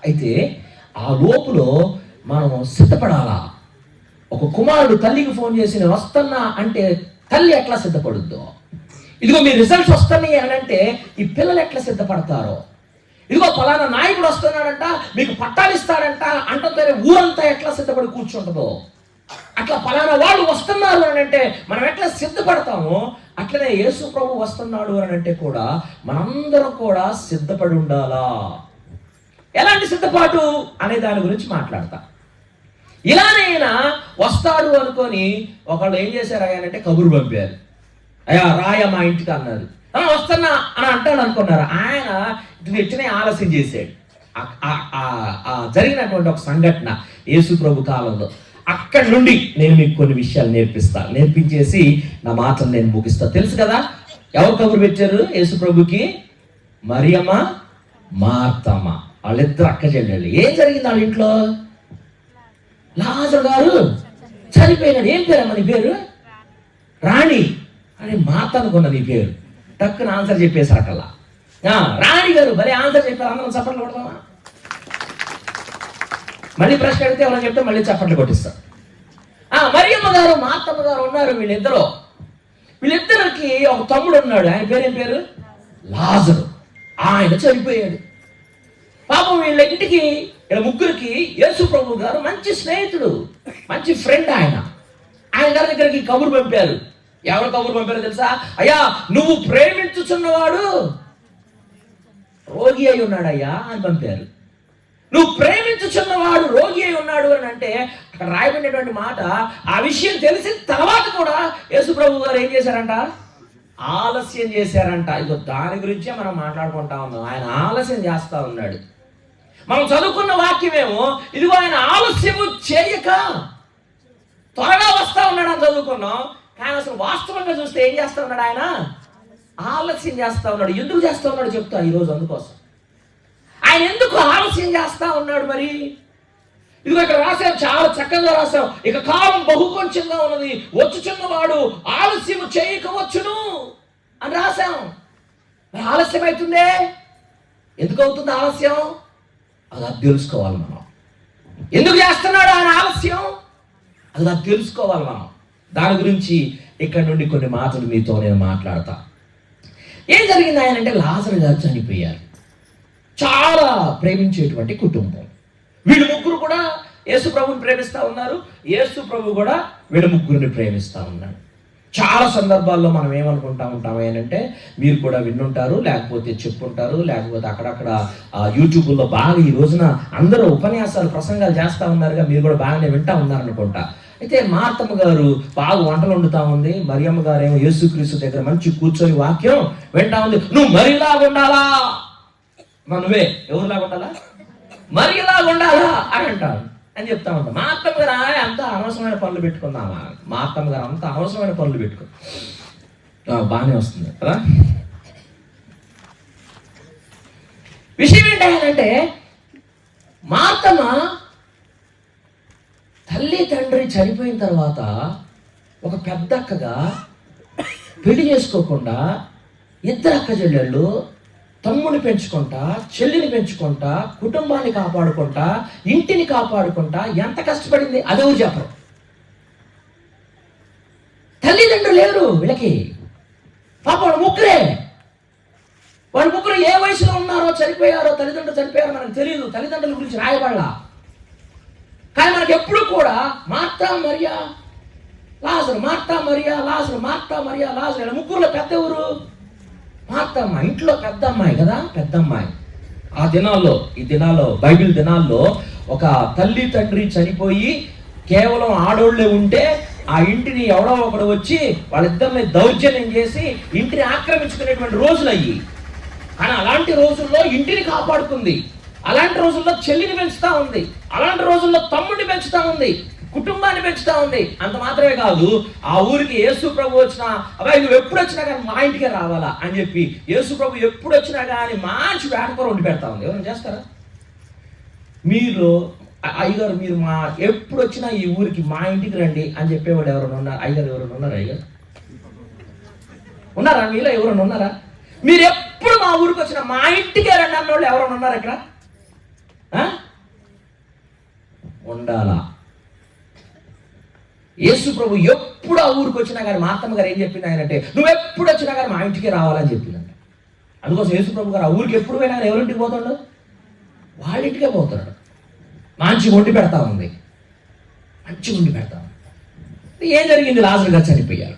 అయితే ఆ లోపులో మనం సిద్ధపడాలా. ఒక కుమారుడు తల్లికి ఫోన్ చేసి నేను వస్తున్నా అంటే తల్లి ఎట్లా సిద్ధపడుద్దో, ఇదిగో మీ రిజల్ట్స్ వస్తున్నాయి అని అంటే ఈ పిల్లలు ఎట్లా సిద్ధపడతారో, ఇదిగో ఫలానా నాయకుడు వస్తున్నాడంట, మీకు పట్టాలు ఇస్తాడంట అంటే ఊరంతా ఎట్లా సిద్ధపడి కూర్చుంటుందో, అట్లా ఫలానా వాళ్ళు వస్తున్నారు అని అంటే మనం ఎట్లా సిద్ధపడతామో, అట్లనే యేసు ప్రభు వస్తున్నాడు అని అంటే కూడా మనందరం కూడా సిద్ధపడి ఉండాలా. ఎలాంటి సిద్ధపాటు అనే దాని గురించి మాట్లాడతా. ఇలానైనా వస్తాడు అనుకొని ఒకళ్ళు ఏం చేశారు అంటే కబురు పంపారు. అయ్యా రాయ మా ఇంటికి అన్నారు. వస్తున్నా అని అంటాడు అనుకున్నారు. ఆయన వెంటనే ఆలస్యం చేశాడు. జరిగినటువంటి ఒక సంఘటన యేసు ప్రభు కాలంలో. అక్కడి నుండి నేను మీకు కొన్ని విషయాలు నేర్పించేసి నా మాటలు నేను ముగిస్తా. తెలుసు కదా ఎవరు కబురు పెట్టారు యేసు ప్రభుకి? మరియమ్మ, మార్తమ్మ, వాళ్ళిద్దరు అక్క చెల్లెళ్ళు. ఏం జరిగింది వాళ్ళ ఇంట్లో? లాజరు గారు చనిపోయినాడు. ఏం పేరమ్మా నీ పేరు? రాణి అని మార్త అనుకున్నా నీ పేరు. టక్కున ఆన్సర్ చెప్పేశారు అక్కలా. రాణి గారు భలే ఆన్సర్ చెప్పారు. అందరం చప్పట్లు కొడతామా? మళ్ళీ ప్రశ్న అడిగితే ఎవరైనా చెప్తే మళ్ళీ చప్పట్లు కొట్టిస్తారు. మరియమ్మ గారు, మార్తమ్మ గారు ఉన్నారు. వీళ్ళిద్దరికి ఒక తమ్ముడు ఉన్నాడు. ఆయన పేరేం పేరు? లాజరు. ఆయన చనిపోయాడు. పాపం వీళ్ళ ఇంటికి ముగ్గురికి యేసు ప్రభు గారు మంచి స్నేహితుడు, మంచి ఫ్రెండ్. ఆయన గారి దగ్గరికి కబురు పంపారు. ఎవరు కబురు పంపారో తెలుసా? అయ్యా నువ్వు ప్రేమించుచున్నవాడు రోగి అయి ఉన్నాడయ్యా అని పంపారు. నువ్వు ప్రేమించుచున్నవాడు రోగి అయి ఉన్నాడు అని అంటే అక్కడ రాయబడినటువంటి మాట, ఆ విషయం తెలిసిన తర్వాత కూడా యేసు ప్రభు గారు ఏం చేశారంట? ఆలస్యం చేశారంట. ఇదో దాని గురించే మనం మాట్లాడుకుంటా ఉన్నాం. ఆయన ఆలస్యం చేస్తా ఉన్నాడు. మనం చదువుకున్న వాక్యమేమో ఇదిగో ఆయన ఆలస్యము చేయక త్వరగా వస్తా ఉన్నాడు అని చదువుకున్నాం. కానీ అసలు వాస్తవంగా చూస్తే ఏం చేస్తా ఉన్నాడు? ఆయన ఆలస్యం చేస్తా ఉన్నాడు. ఎందుకు చేస్తా ఉన్నాడు చెప్తా ఈరోజు. అందుకోసం ఆయన ఎందుకు ఆలస్యం చేస్తా ఉన్నాడు మరి? ఇదిగో ఇక్కడ రాశాం, చాలా చక్కగా రాశాం. ఇక కాలం బహు కొంచెంగా ఉన్నది, వచ్చుచున్నవాడు ఆలస్యము చేయకవచ్చును అని రాశాం. మరి ఆలస్యం అవుతుందే, ఎందుకు అవుతుంది ఆలస్యం? అది తెలుసుకోవాలి మనం. ఎందుకు చేస్తున్నాడు ఆయన ఆలస్యం? అది తెలుసుకోవాలి మనం. దాని గురించి ఇక్కడ నుండి కొన్ని మాటలు మీతో నేను మాట్లాడతా. ఏం జరిగింది ఆయన అంటే, లాజరు గారు చనిపోయారు. చాలా ప్రేమించేటువంటి కుటుంబం. వీళ్ళు ముగ్గురు కూడా యేసు ప్రభుని ప్రేమిస్తూ ఉన్నారు. యేసు ప్రభు కూడా వీళ్ళ ముగ్గురిని ప్రేమిస్తూ ఉన్నాడు. చాలా సందర్భాల్లో మనం ఏమనుకుంటా ఉంటాం ఏంటంటే, మీరు కూడా విన్నుంటారు, లేకపోతే చెప్పుంటారు, లేకపోతే అక్కడక్కడ యూట్యూబ్లో బాగా ఈ రోజున అందరూ ఉపన్యాసాలు ప్రసంగాలు చేస్తూ ఉన్నారుగా, మీరు కూడా బాగానే వింటా ఉన్నారనుకుంటా. అయితే మార్తమ్మ గారు బాగా వంటలు వండుతా ఉంది. మరియమ్మ గారు ఏమో యేసుక్రీస్తు దగ్గర మంచి కూర్చొని వాక్యం వింటా ఉంది. నువ్వు మరిలాగా ఉండాలా, నువ్వే ఎవరిలాగా ఉండాలా, మరిలాగా ఉండాలా అని అంటారు అని చెప్తా ఉంటా. మా అత్తమ్మ గారు అంత అనవసరమైన పనులు పెట్టుకుందామా? మా అత్తమ్మ గారు అంత అనవసరమైన పనులు పెట్టుకో, బాగానే వస్తుంది కదా. విషయం ఏంటంటే, మా అత్తమ్మ తల్లి తండ్రి చనిపోయిన తర్వాత ఒక పెద్ద అక్కగా పెళ్లి చేసుకోకుండా ఇద్దరు అక్క చెల్లెళ్ళు తమ్ముని పెంచుకుంటా, చెల్లిని పెంచుకుంటా, కుటుంబాన్ని కాపాడుకుంటా, ఇంటిని కాపాడుకుంటా ఎంత కష్టపడింది అదెవరు చెప్పరు. తల్లిదండ్రులు లేరు వీళ్ళకి. పాప వాళ్ళ ముగ్గురే. వాళ్ళ ముగ్గురు ఏ వయసులో ఉన్నారో, చనిపోయారో, తల్లిదండ్రులు చనిపోయారో మనకు తెలియదు. తల్లిదండ్రుల గురించి రాయబడలా. కానీ మనకి ఎప్పుడు కూడా మార్తా మరియా లాజరు, మార్తా మరియా లాజరు, మార్తా మరియా లాజరు. ముగ్గురులో పెద్ద ఎవరు? మార్తమ్మ. ఇంట్లో పెద్ద అమ్మాయి కదా, పెద్ద అమ్మాయి. ఆ దినాల్లో, ఈ దినాల్లో, బైబిల్ దినాల్లో ఒక తల్లి తండ్రి చనిపోయి కేవలం ఆడోళ్లే ఉంటే ఆ ఇంటిని ఎవడో ఒకడు వచ్చి వాళ్ళిద్దరిని దౌర్జన్యం చేసి ఇంటిని ఆక్రమించుకునేటువంటి రోజులు అయ్యి. కానీ అలాంటి రోజుల్లో ఇంటిని కాపాడుకుంది. అలాంటి రోజుల్లో చెల్లిని పెంచుతా ఉంది. అలాంటి రోజుల్లో తమ్ముడిని పెంచుతా ఉంది, కుటుంబాన్ని పెంచుతా ఉంది. అంత మాత్రమే కాదు, ఆ ఊరికి యేసు ప్రభు వచ్చినా, అబ్బాయి నువ్వు ఎప్పుడు వచ్చినా కానీ మా ఇంటికే రావాలా అని చెప్పి యేసు ప్రభు ఎప్పుడు వచ్చినా కానీ మంచి వేటకూర వండి పెడతా ఉంది. ఎవరైనా చేస్తారా? మీరు అయ్యగారు మీరు మా ఎప్పుడు వచ్చినా ఈ ఊరికి మా ఇంటికి రండి అని చెప్పేవాళ్ళు ఎవరైనా ఉన్నారు? అయ్యగారు ఎవరైనా ఉన్నారా? అయ్యగారు ఉన్నారా? మీలో ఎవరైనా ఉన్నారా? మీరు ఎప్పుడు మా ఊరికి వచ్చినా మా ఇంటికే రండి అన్నోళ్ళు ఎవరైనా ఉన్నారు ఇక్కడ? ఉండాలా? యేసు ప్రభు ఎప్పుడు ఆ ఊరికి వచ్చినా కానీ మార్తమ్మ గారు ఏం చెప్పింది ఆయన అంటే, నువ్వు ఎప్పుడు వచ్చినా కానీ మా ఇంటికి రావాలని చెప్పిందంట. అందుకోసం యేసు ప్రభు గారు ఆ ఊరికి ఎప్పుడు పోయినా కానీ ఎవరింటికి పోతాడు? వాళ్ళ ఇంటికే పోతున్నాడు. మంచి వండి పెడతా ఉంది, మంచి వండి పెడతా ఉంది. ఏం జరిగింది? లాజరు గారు చనిపోయారు.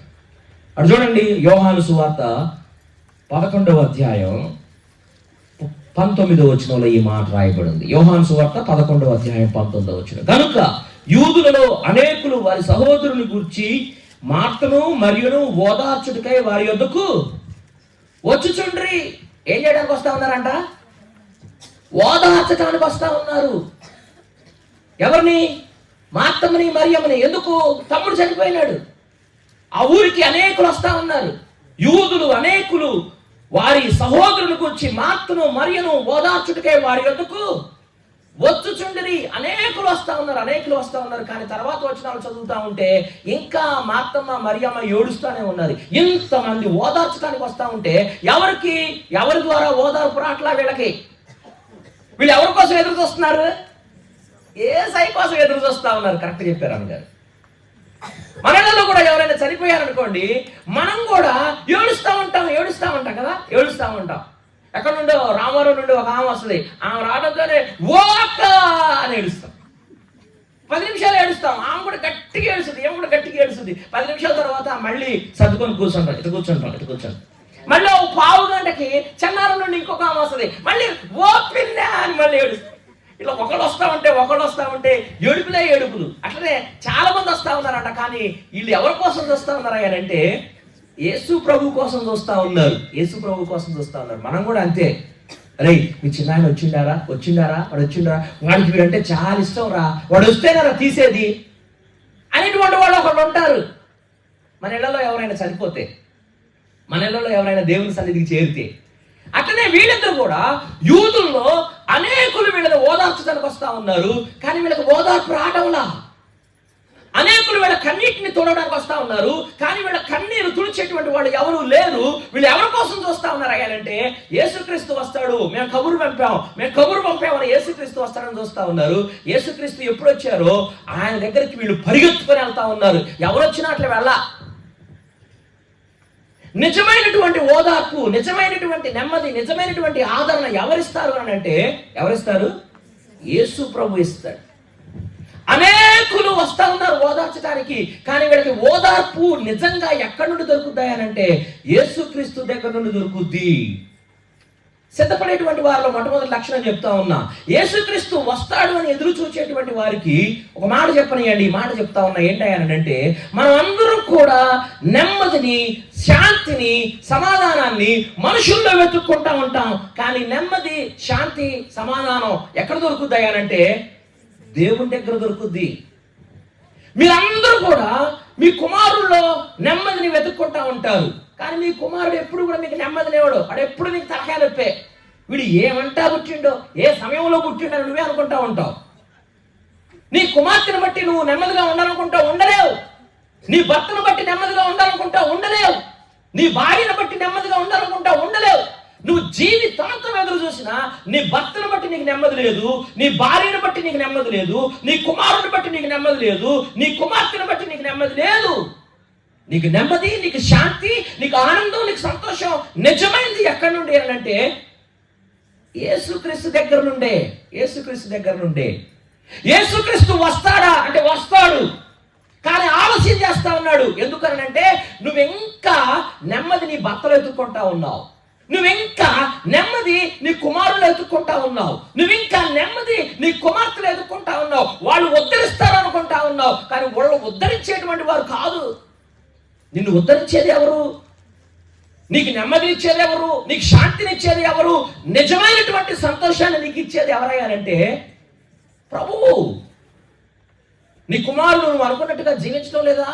అటు చూడండి, యోహాను సువార్త 11వ అధ్యాయం 19వ వచనంలో ఈ మాట రాయబడింది. యోహాను సువార్త 11వ అధ్యాయం 19వ వచనం. కనుక యూదులలో అనేకులు వారి సహోదరుని గూర్చి మార్తను మరియును ఓదార్చుటకై వారి యొద్దకు వచ్చుచుండ్రి. ఏం చేయడానికి వస్తా ఉన్నారంట? ఓదార్చడానికి వస్తా ఉన్నారు. ఎవరిని? మార్తమ్మని మరియమ్మని. ఎందుకు? తమ్ముడు చనిపోయినాడు. ఆ ఊరికి అనేకులు వస్తా ఉన్నారు. యూదులు అనేకులు వారి సహోదరుని గురించి మార్తను మరియను ఓదార్చుటకై వారి యొద్దకు వచ్చుచుండిరి. అనేకులు వస్తా ఉన్నారు. కానీ తర్వాత వచనాలు చదువుతా ఉంటే ఇంకా మార్తమ్మ మరియమ్మ ఏడుస్తానే ఉన్నారు. ఇంతమంది ఓదార్చడానికి వస్తా ఉంటే ఎవరి ద్వారా ఓదార్పు రాట్లా? వీళ్ళు ఎవరి కోసం ఎదురు చూస్తున్నారు? యేసయ్య కోసం ఎదురు చూస్తా ఉన్నారు. కరెక్ట్ చెప్పారు అన్నగారు. మనలో కూడా ఎవరైనా చనిపోయారనుకోండి, మనం కూడా ఏడుస్తూ ఉంటాం కదా, ఏడుస్తూ ఉంటాం. ఎక్కడ నుండో రామారావు నుండి ఒక ఆమె వస్తుంది. ఆమె రావడంతోనే ఓక అని ఏడుస్తాం. 10 నిమిషాలు ఏడుస్తాం. ఆమె కూడా గట్టిగా ఏడుస్తుంది, ఏమో కూడా గట్టిగా ఏడుస్తుంది. 10 నిమిషాల తర్వాత మళ్ళీ సర్దుకొని కూర్చుంటాం. ఇటు కూర్చుంటాం. మళ్ళీ ఒక పావు గంటకి చెన్నారం నుండి ఇంకొక ఆమె వస్తుంది. మళ్ళీ ఓ పిల్ల అని మళ్ళీ ఏడుస్తాం. ఇట్లా ఒకళ్ళు వస్తా ఉంటే ఏడుపులు. అట్లనే చాలా మంది వస్తా ఉన్నారంట. కానీ వీళ్ళు ఎవరి కోసం చూస్తా ఉన్నారు అంటే యేసు ప్రభు కోసం చూస్తా ఉన్నారు. మనం కూడా అంతే. అరే, మీ చిన్న ఆయన వచ్చిండారా, వాడికి వీడంటే చాలా ఇష్టం రా, వాడు వస్తేనారా తీసేది అనేటువంటి వాళ్ళు ఒకళ్ళు ఉంటారు. మన ఇళ్లలో ఎవరైనా చనిపోతే, మన ఇళ్లలో ఎవరైనా దేవుని సన్నిధికి చేరితే, అట్లనే వీళ్ళిద్దరు కూడా యూదుల్లో అనేకులు వీళ్ళని ఓదార్చడానికి వస్తా ఉన్నారు. కానీ వీళ్ళకి ఓదార్పు రావడంలా. అనేకులు వీళ్ళ కన్నీటిని తోడడానికి వస్తా ఉన్నారు. కానీ వీళ్ళ కన్నీరు తుడిచేటువంటి వాళ్ళు ఎవరు లేరు. వీళ్ళు ఎవరి కోసం చూస్తా ఉన్నారు అయ్యాలంటే యేసుక్రీస్తు వస్తాడు, మేము కబురు పంపామని యేసుక్రీస్తు వస్తాడని చూస్తా ఉన్నారు. యేసుక్రీస్తు ఎప్పుడు వచ్చారో ఆయన దగ్గరికి వీళ్ళు పరిగెత్తుకొని వెళ్తా ఉన్నారు. ఎవరు వచ్చినా అట్లా వెళ్ళా. నిజమైనటువంటి ఓదార్పు, నిజమైనటువంటి నెమ్మది, నిజమైనటువంటి ఆదరణ ఎవరిస్తారు అని అంటే యేసు ప్రభు ఇస్తాడు. అనేకులు వస్తా ఉన్నారు ఓదార్చడానికి. కానీ వీళ్ళకి ఓదార్పు నిజంగా ఎక్కడి నుండి దొరుకుతాయి అని అంటే యేసుక్రీస్తు దగ్గర నుండి దొరుకుద్ది. సిద్ధపడేటువంటి వారిలో మొట్టమొదటి లక్షణం చెప్తా ఉన్నా, యేసుక్రీస్తు వస్తాడు అని ఎదురు చూసేటువంటి వారికి ఒక మాట చెప్పనియండి. ఈ మాట చెప్తా ఉన్నా ఏంటంటే, మనం అందరం కూడా నెమ్మదిని, శాంతిని, సమాధానాన్ని మనుషుల్లో వెతుక్కుంటా ఉంటాం. కానీ నెమ్మది, శాంతి, సమాధానం ఎక్కడ దొరుకుతాయి అంటే దేవుని దగ్గర దొరుకుద్ది. మీరందరూ కూడా మీ కుమారుల్లో నెమ్మదిని వెతుక్కుంటా ఉంటారు. కానీ మీ కుమారుడు ఎప్పుడు కూడా మీకు నెమ్మది లేవాడు. వాడు ఎప్పుడు మీకు తలకాయ నొప్పే. వీడు ఏమంటా పుట్టిండో, ఏ సమయంలో పుట్టిండో నువ్వే అనుకుంటా ఉంటావు. నీ కుమార్తెను బట్టి నువ్వు నెమ్మదిగా ఉండాలనుకుంటావు, ఉండలేవు. నీ భర్తను బట్టి నెమ్మదిగా ఉండాలనుకుంటావు, ఉండలేవు. నీ భార్యను బట్టి నెమ్మదిగా ఉండాలనుకుంటావు, ఉండలేవు. నువ్వు జీవితాంతం ఎదురు చూసినా నీ భర్తను బట్టి నీకు నెమ్మది లేదు, నీ భార్యను బట్టి నీకు నెమ్మది లేదు, నీ కుమారుని బట్టి నీకు నెమ్మది లేదు, నీ కుమార్తెను బట్టి నీకు నెమ్మది లేదు. నీకు నెమ్మది, నీకు శాంతి, నీకు ఆనందం, నీకు సంతోషం నిజమైనది ఎక్కడి నుండి అంటే యేసుక్రీస్తు దగ్గర నుండే. యేసుక్రీస్తు వస్తాడా అంటే వస్తాడు. కానీ ఆలస్యం చేస్తా ఉన్నాడు. ఎందుకనంటే నువ్వు ఇంకా నెమ్మది నీ భర్తలు ఎత్తుక్కుంటా ఉన్నావు. నువ్వింకా నెమ్మది నీ కుమారులు ఎదుర్కొంటా ఉన్నావు. నువ్వింకా నెమ్మది నీ కుమార్తెలు ఎదుర్కొంటా ఉన్నావు. వాళ్ళు ఉద్ధరిస్తారు అనుకుంటా ఉన్నావు. కానీ వాళ్ళు ఉద్ధరించేటువంటి వారు కాదు. నిన్ను ఉద్ధరించేది ఎవరు? నీకు నెమ్మదినిచ్చేది ఎవరు? నీకు శాంతినిచ్చేది ఎవరు? నిజమైనటువంటి సంతోషాన్ని నీకు ఇచ్చేది ఎవరయ్యారంటే ప్రభువు. నీ కుమారుడు నువ్వు అనుకున్నట్టుగా జీవించడం లేదా?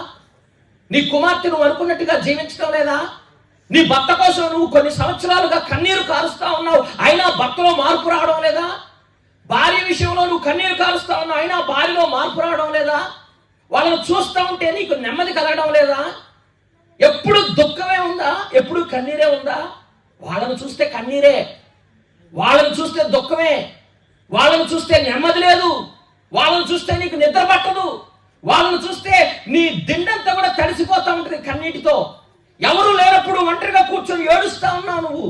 నీ కుమార్తె నువ్వు అనుకున్నట్టుగా జీవించడం లేదా? నీ భర్త కోసం నువ్వు కొన్ని సంవత్సరాలుగా కన్నీరు కారుస్తా ఉన్నావు, అయినా భర్తలో మార్పు రావడం లేదా? భార్య విషయంలో నువ్వు కన్నీరు కారుస్తా ఉన్నావు, అయినా భార్యలో మార్పు రావడం లేదా? వాళ్ళని చూస్తూ ఉంటే నీకు నెమ్మది కలగడం లేదా? ఎప్పుడు దుఃఖమే ఉందా? ఎప్పుడు కన్నీరే ఉందా? వాళ్ళని చూస్తే కన్నీరే, వాళ్ళని చూస్తే దుఃఖమే, వాళ్ళని చూస్తే నెమ్మది లేదు, వాళ్ళని చూస్తే నీకు నిద్ర పట్టదు, వాళ్ళని చూస్తే నీ దిండంతా కూడా తడిసిపోతా ఉంటుంది కన్నీటితో. ఎవరు లేనప్పుడు ఒంటరిగా కూర్చొని ఏడుస్తా ఉన్నావు నువ్వు.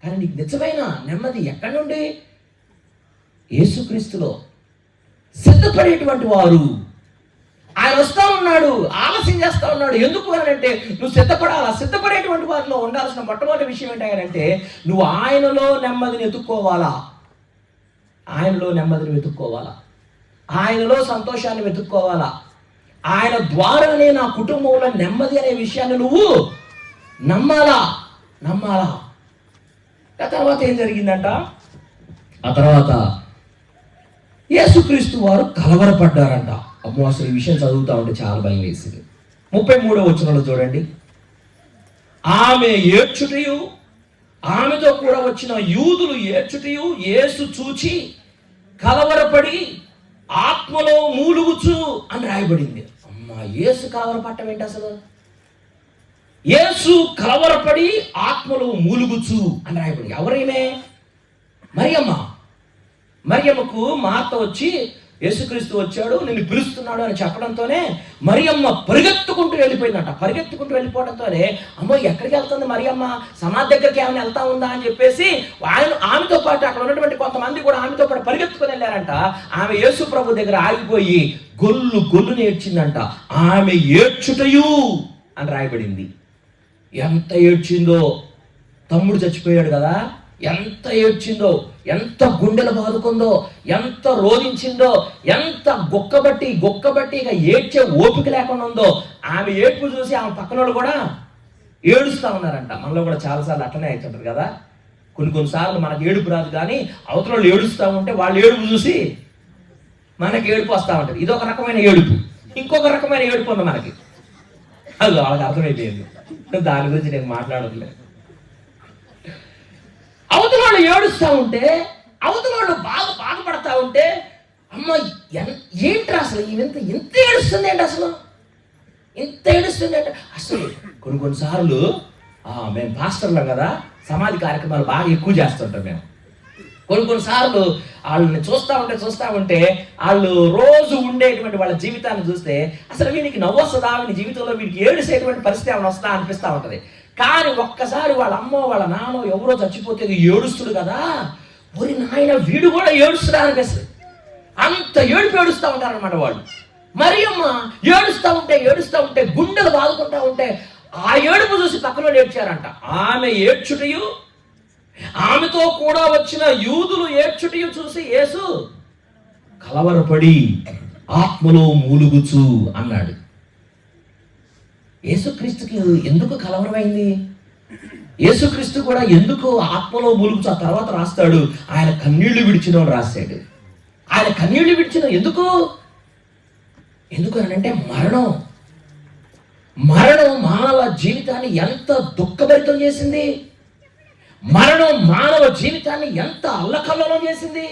కానీ నీకు నిజమైన నెమ్మది ఎక్కడి నుండి? యేసుక్రీస్తులో. సిద్ధపడేటువంటి వారు, ఆయన వస్తా ఉన్నాడు, ఆలస్యం చేస్తా ఉన్నాడు. ఎందుకు అని అంటే నువ్వు సిద్ధపడాలా. సిద్ధపడేటువంటి వారిలో ఉండాల్సిన మొట్టమొదటి విషయం ఏంటంటే నువ్వు ఆయనలో నెమ్మదిని వెతుక్కోవాలా. ఆయనలో నెమ్మదిని వెతుక్కోవాలా, ఆయనలో సంతోషాన్ని వెతుక్కోవాలా. ఆయన ద్వారానే నా కుటుంబంలో నెమ్మది అనే విషయాన్ని నువ్వు నమ్మాలా. ఆ తర్వాత ఏం జరిగిందంట? ఆ తర్వాత యేసుక్రీస్తు వారు కలవరపడ్డారంట. అమ్మో, అసలు ఈ విషయం చదువుతా ఉంటే చాలా భయం వేసింది. 33వ వచనంలో చూడండి. ఆమె ఏడ్చుటయు, ఆమెతో కూడా వచ్చిన యూదులు ఏడ్చుటయు యేసు చూచి కలవరపడి ఆత్మలో మూలుగుచు అని రాయబడింది. అమ్మా, యేసు కలవరపడటం ఏంటి అసలు? యేసు కలవరపడి ఆత్మలో మూలుగుచు అని రాయబడింది. ఎవరైనా మరియమ్మకు మార్త వచ్చి యేసుక్రీస్తు వచ్చాడు, నిన్ను పిలుస్తున్నాడు అని చెప్పడంతోనే మరియమ్మ పరిగెత్తుకుంటూ వెళ్ళిపోయిందంట. పరిగెత్తుకుంటూ వెళ్ళిపోవడంతోనే అమ్మో, ఎక్కడికి వెళ్తుంది మరియమ్మ, సమాధి దగ్గరికి ఏమైనా వెళ్తా ఉందా అని చెప్పేసి ఆమెతో పాటు అక్కడ ఉన్నటువంటి కొంతమంది కూడా ఆమెతో పాటు పరిగెత్తుకుని వెళ్ళారంట. ఆమె యేసు ప్రభు దగ్గర ఆగిపోయి గొల్లు ఏడ్చిందంట. ఆమె ఏడ్చుటయు అని రాయబడింది. ఎంత ఏడ్చిందో! తమ్ముడు చచ్చిపోయాడు కదా, ఎంత ఏడ్చిందో, ఎంత గుండెలు బాదుకుందో, ఎంత రోధించిందో, ఎంత గొక్కబట్టి ఇక ఏడ్చే ఓపిక లేకుండా ఉందో. ఆమె ఏడ్పు చూసి ఆమె పక్కన వాళ్ళు కూడా ఏడుస్తూ ఉన్నారంట. మనలో కూడా చాలాసార్లు అట్లనే అవుతుంటారు కదా. కొన్నిసార్లు మనకు ఏడుపు రాదు, కానీ అవతల వాళ్ళు ఏడుస్తూ ఉంటే వాళ్ళ ఏడుపు చూసి మనకి ఏడుపు వస్తూ ఉంటుంది. ఇదొక రకమైన ఏడుపు. ఇంకొక రకమైన ఏడుపు ఉంది మనకి, అది వాళ్ళకి అర్థమైపోయింది. దాని గురించి నేను మాట్లాడట్లేదు. అవతల వాళ్ళు ఏడుస్తూ ఉంటే, అవతల వాళ్ళు బాధపడతా ఉంటే, అమ్మ ఏంటి అసలు ఇంత ఏడుస్తుంది ఏంటి అసలు, ఇంత ఏడుస్తుంది అంటే అసలు కొన్నిసార్లు మేము పాస్టర్లం కదా, సమాధి కార్యక్రమాలు బాగా ఎక్కువ చేస్తుంటాం మేము. కొన్నిసార్లు వాళ్ళని చూస్తూ ఉంటే వాళ్ళు రోజు ఉండేటువంటి వాళ్ళ జీవితాన్ని చూస్తే అసలు వీనికి నవ్వు వస్తుందా, వీని జీవితంలో వీడికి ఏడుసేటువంటి పరిస్థితి ఏమైనా వస్తుందా అనిపిస్తూ ఉంటుంది. కానీ ఒక్కసారి వాళ్ళ అమ్మో వాళ్ళ నాన్నో ఎవరో చచ్చిపోతే ఏడుస్తుడు కదా, ఒరి నాయన వీడు కూడా ఏడుస్తుడా అనిపిస్తుంది. అంత ఏడుస్తూ ఉంటారనమాట వాళ్ళు. మరియమ్మ ఏడుస్తూ ఉంటే గుండెలు బాదుకుంటూ ఉంటే ఆ ఏడుపు చూసి పక్కన ఏడ్చారంట. ఆమె ఏడ్చుటయు, ఆమెతో కూడా వచ్చిన యూదులు ఏడ్చుటయు చూసి యేసు కలవరపడి ఆత్మలో మూలుగుచు అన్నాడు. యేసుక్రీస్తుకి ఎందుకు కలవరమైంది? యేసుక్రీస్తు కూడా ఎందుకు ఆత్మలో మూలుగుచు? ఆ తర్వాత రాస్తాడు, ఆయన కన్నీళ్లు విడిచిన రాశాడు. ఆయన కన్నీళ్లు విడిచిన ఎందుకు అని అంటే మరణం మానవ జీవితాన్ని ఎంత దుఃఖభరితం చేసింది. మరణం మానవ జీవితాన్ని ఎంత అల్లకల్లోలం చేసింది.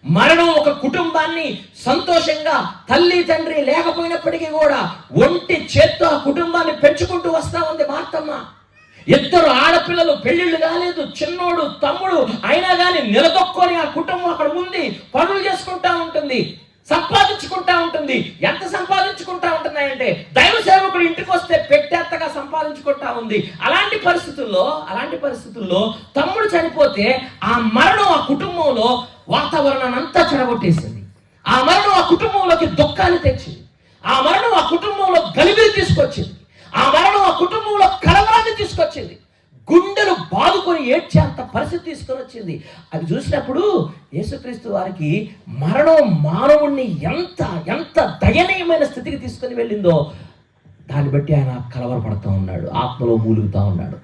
మరణం ఒక కుటుంబాన్ని సంతోషంగా తల్లి తండ్రి లేకపోయినప్పటికీ కూడా ఒంటి చేత్తో ఆ కుటుంబాన్ని పెంచుకుంటూ వస్తా ఉంది మార్తమ్మ. 2 ఆడపిల్లలు, పెళ్లిళ్ళు కాలేదు, చిన్నోడు తమ్ముడు, అయినా కానీ నిలదొక్కొని ఆ కుటుంబం అక్కడ ఉంది, పనులు చేసుకుంటా ఉంటుంది, సంపాదించుకుంటా ఉంటుంది. ఎంత సంపాదించుకుంటా ఉంటున్నాయంటే దైవ సేవకుడు ఇంటికి వస్తే పెట్టేత్తగా సంపాదించుకుంటా ఉంది. అలాంటి పరిస్థితుల్లో తమ్ముడు చనిపోతే ఆ మరణం ఆ కుటుంబంలో వాతావరణాన్ని అంతా చెడగొట్టేసింది. ఆ మరణం ఆ కుటుంబంలోకి దుఃఖాన్ని తెచ్చింది. ఆ మరణం ఆ కుటుంబంలో గలిబిలి తీసుకొచ్చింది. ఆ మరణం ఆ కుటుంబంలో కలవరాన్ని తీసుకొచ్చింది. గుండెలు బాదుకొని ఏడ్చేంత పరిస్థితి తీసుకొని వచ్చింది. అది చూసినప్పుడు యేసుక్రీస్తు వారికి మరణం మానవుణ్ణి ఎంత దయనీయమైన స్థితికి తీసుకొని వెళ్ళిందో దాన్ని బట్టి ఆయన కలవరపడుతూ ఉన్నాడు, ఆత్మలో మూలుగుతూ ఉన్నాడు.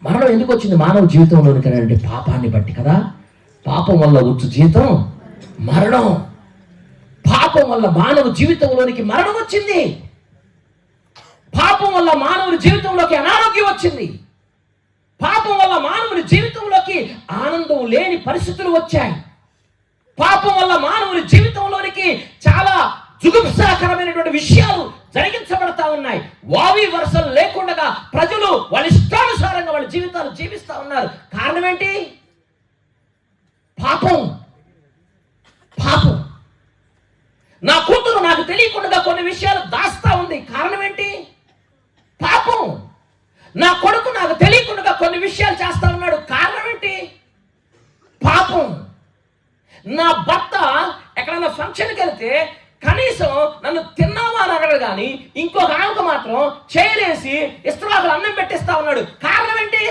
మరణం ఎందుకు వచ్చింది మానవ జీవితంలోనికి అంటే పాపాన్ని బట్టి కదా. పాపం వల్ల వచ్చు జీవితం మరణం. పాపం వల్ల మానవ జీవితంలోనికి మరణం వచ్చింది. పాపం వల్ల మానవుని జీవితంలోకి అనారోగ్యం వచ్చింది. పాపం వల్ల మానవుని జీవితంలోకి ఆనందం లేని పరిస్థితులు వచ్చాయి. పాపం వల్ల మానవుని జీవితంలోనికి చాలా జుగుప్సాకరమైనటువంటి విషయాలు జరిగించబడతా ఉన్నాయి. వావి వరుసలు లేకుండా ప్రజలు వాళ్ళ ఇష్టానుసారంగా వాళ్ళ జీవితాలు జీవిస్తూ ఉన్నారు. కారణం ఏంటి? పాపం. నా కూతురు నాకు తెలియకుండా కొన్ని విషయాలు దాస్తా ఉంది. కారణం ఏంటి? పాపం. నా కొడుకు నాకు తెలియకుండా కొన్ని విషయాలు చేస్తా ఉన్నాడు. కారణం ఏంటి? పాపం. నా భర్త ఎక్కడైనా ఫంక్షన్కి వెళ్తే కనీసం నన్ను తిన్నావా అని అడగడు, కానీ ఇంకొక ఆమెకు మాత్రం చేయలేసి ఇస్త్రాకులు అన్నం పెట్టిస్తా ఉన్నాడు. కారణం ఏంటి?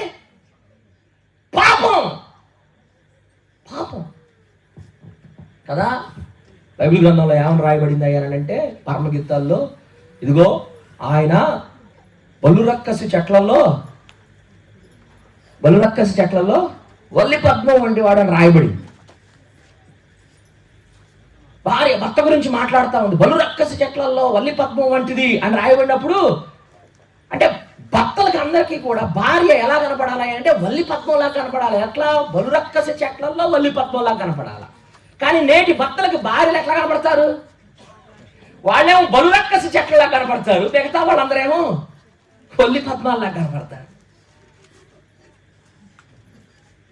పాపం. పాపం కదా. బైబిల్ గ్రంథంలో ఏమని రాయబడింది అయ్యానంటే, పరమగీతాల్లో, ఇదిగో ఆయన బలురక్కసి చెట్లలో వల్లి పద్మం వంటి వాడని రాయబడింది. భార్య భర్త గురించి మాట్లాడుతూ ఉంది. బలురక్కసి చెట్లలో వల్లి పద్మం వంటిది అని రాయబడినప్పుడు అంటే భర్తలకు అందరికీ కూడా భార్య ఎలా కనపడాలి అంటే వల్లి పద్మంలా కనపడాలి. ఎట్లా? బలురక్కసి చెట్లలో వల్లి పద్మంలా కనపడాలి. కానీ నేటి భర్తలకు భార్యలు ఎట్లా కనపడతారు? వాళ్ళేమో బలురక్కసి చెట్లలా కనపడతారు, మిగతా వాళ్ళందరేమో వల్లి పద్మాల్లా కనపడతారు.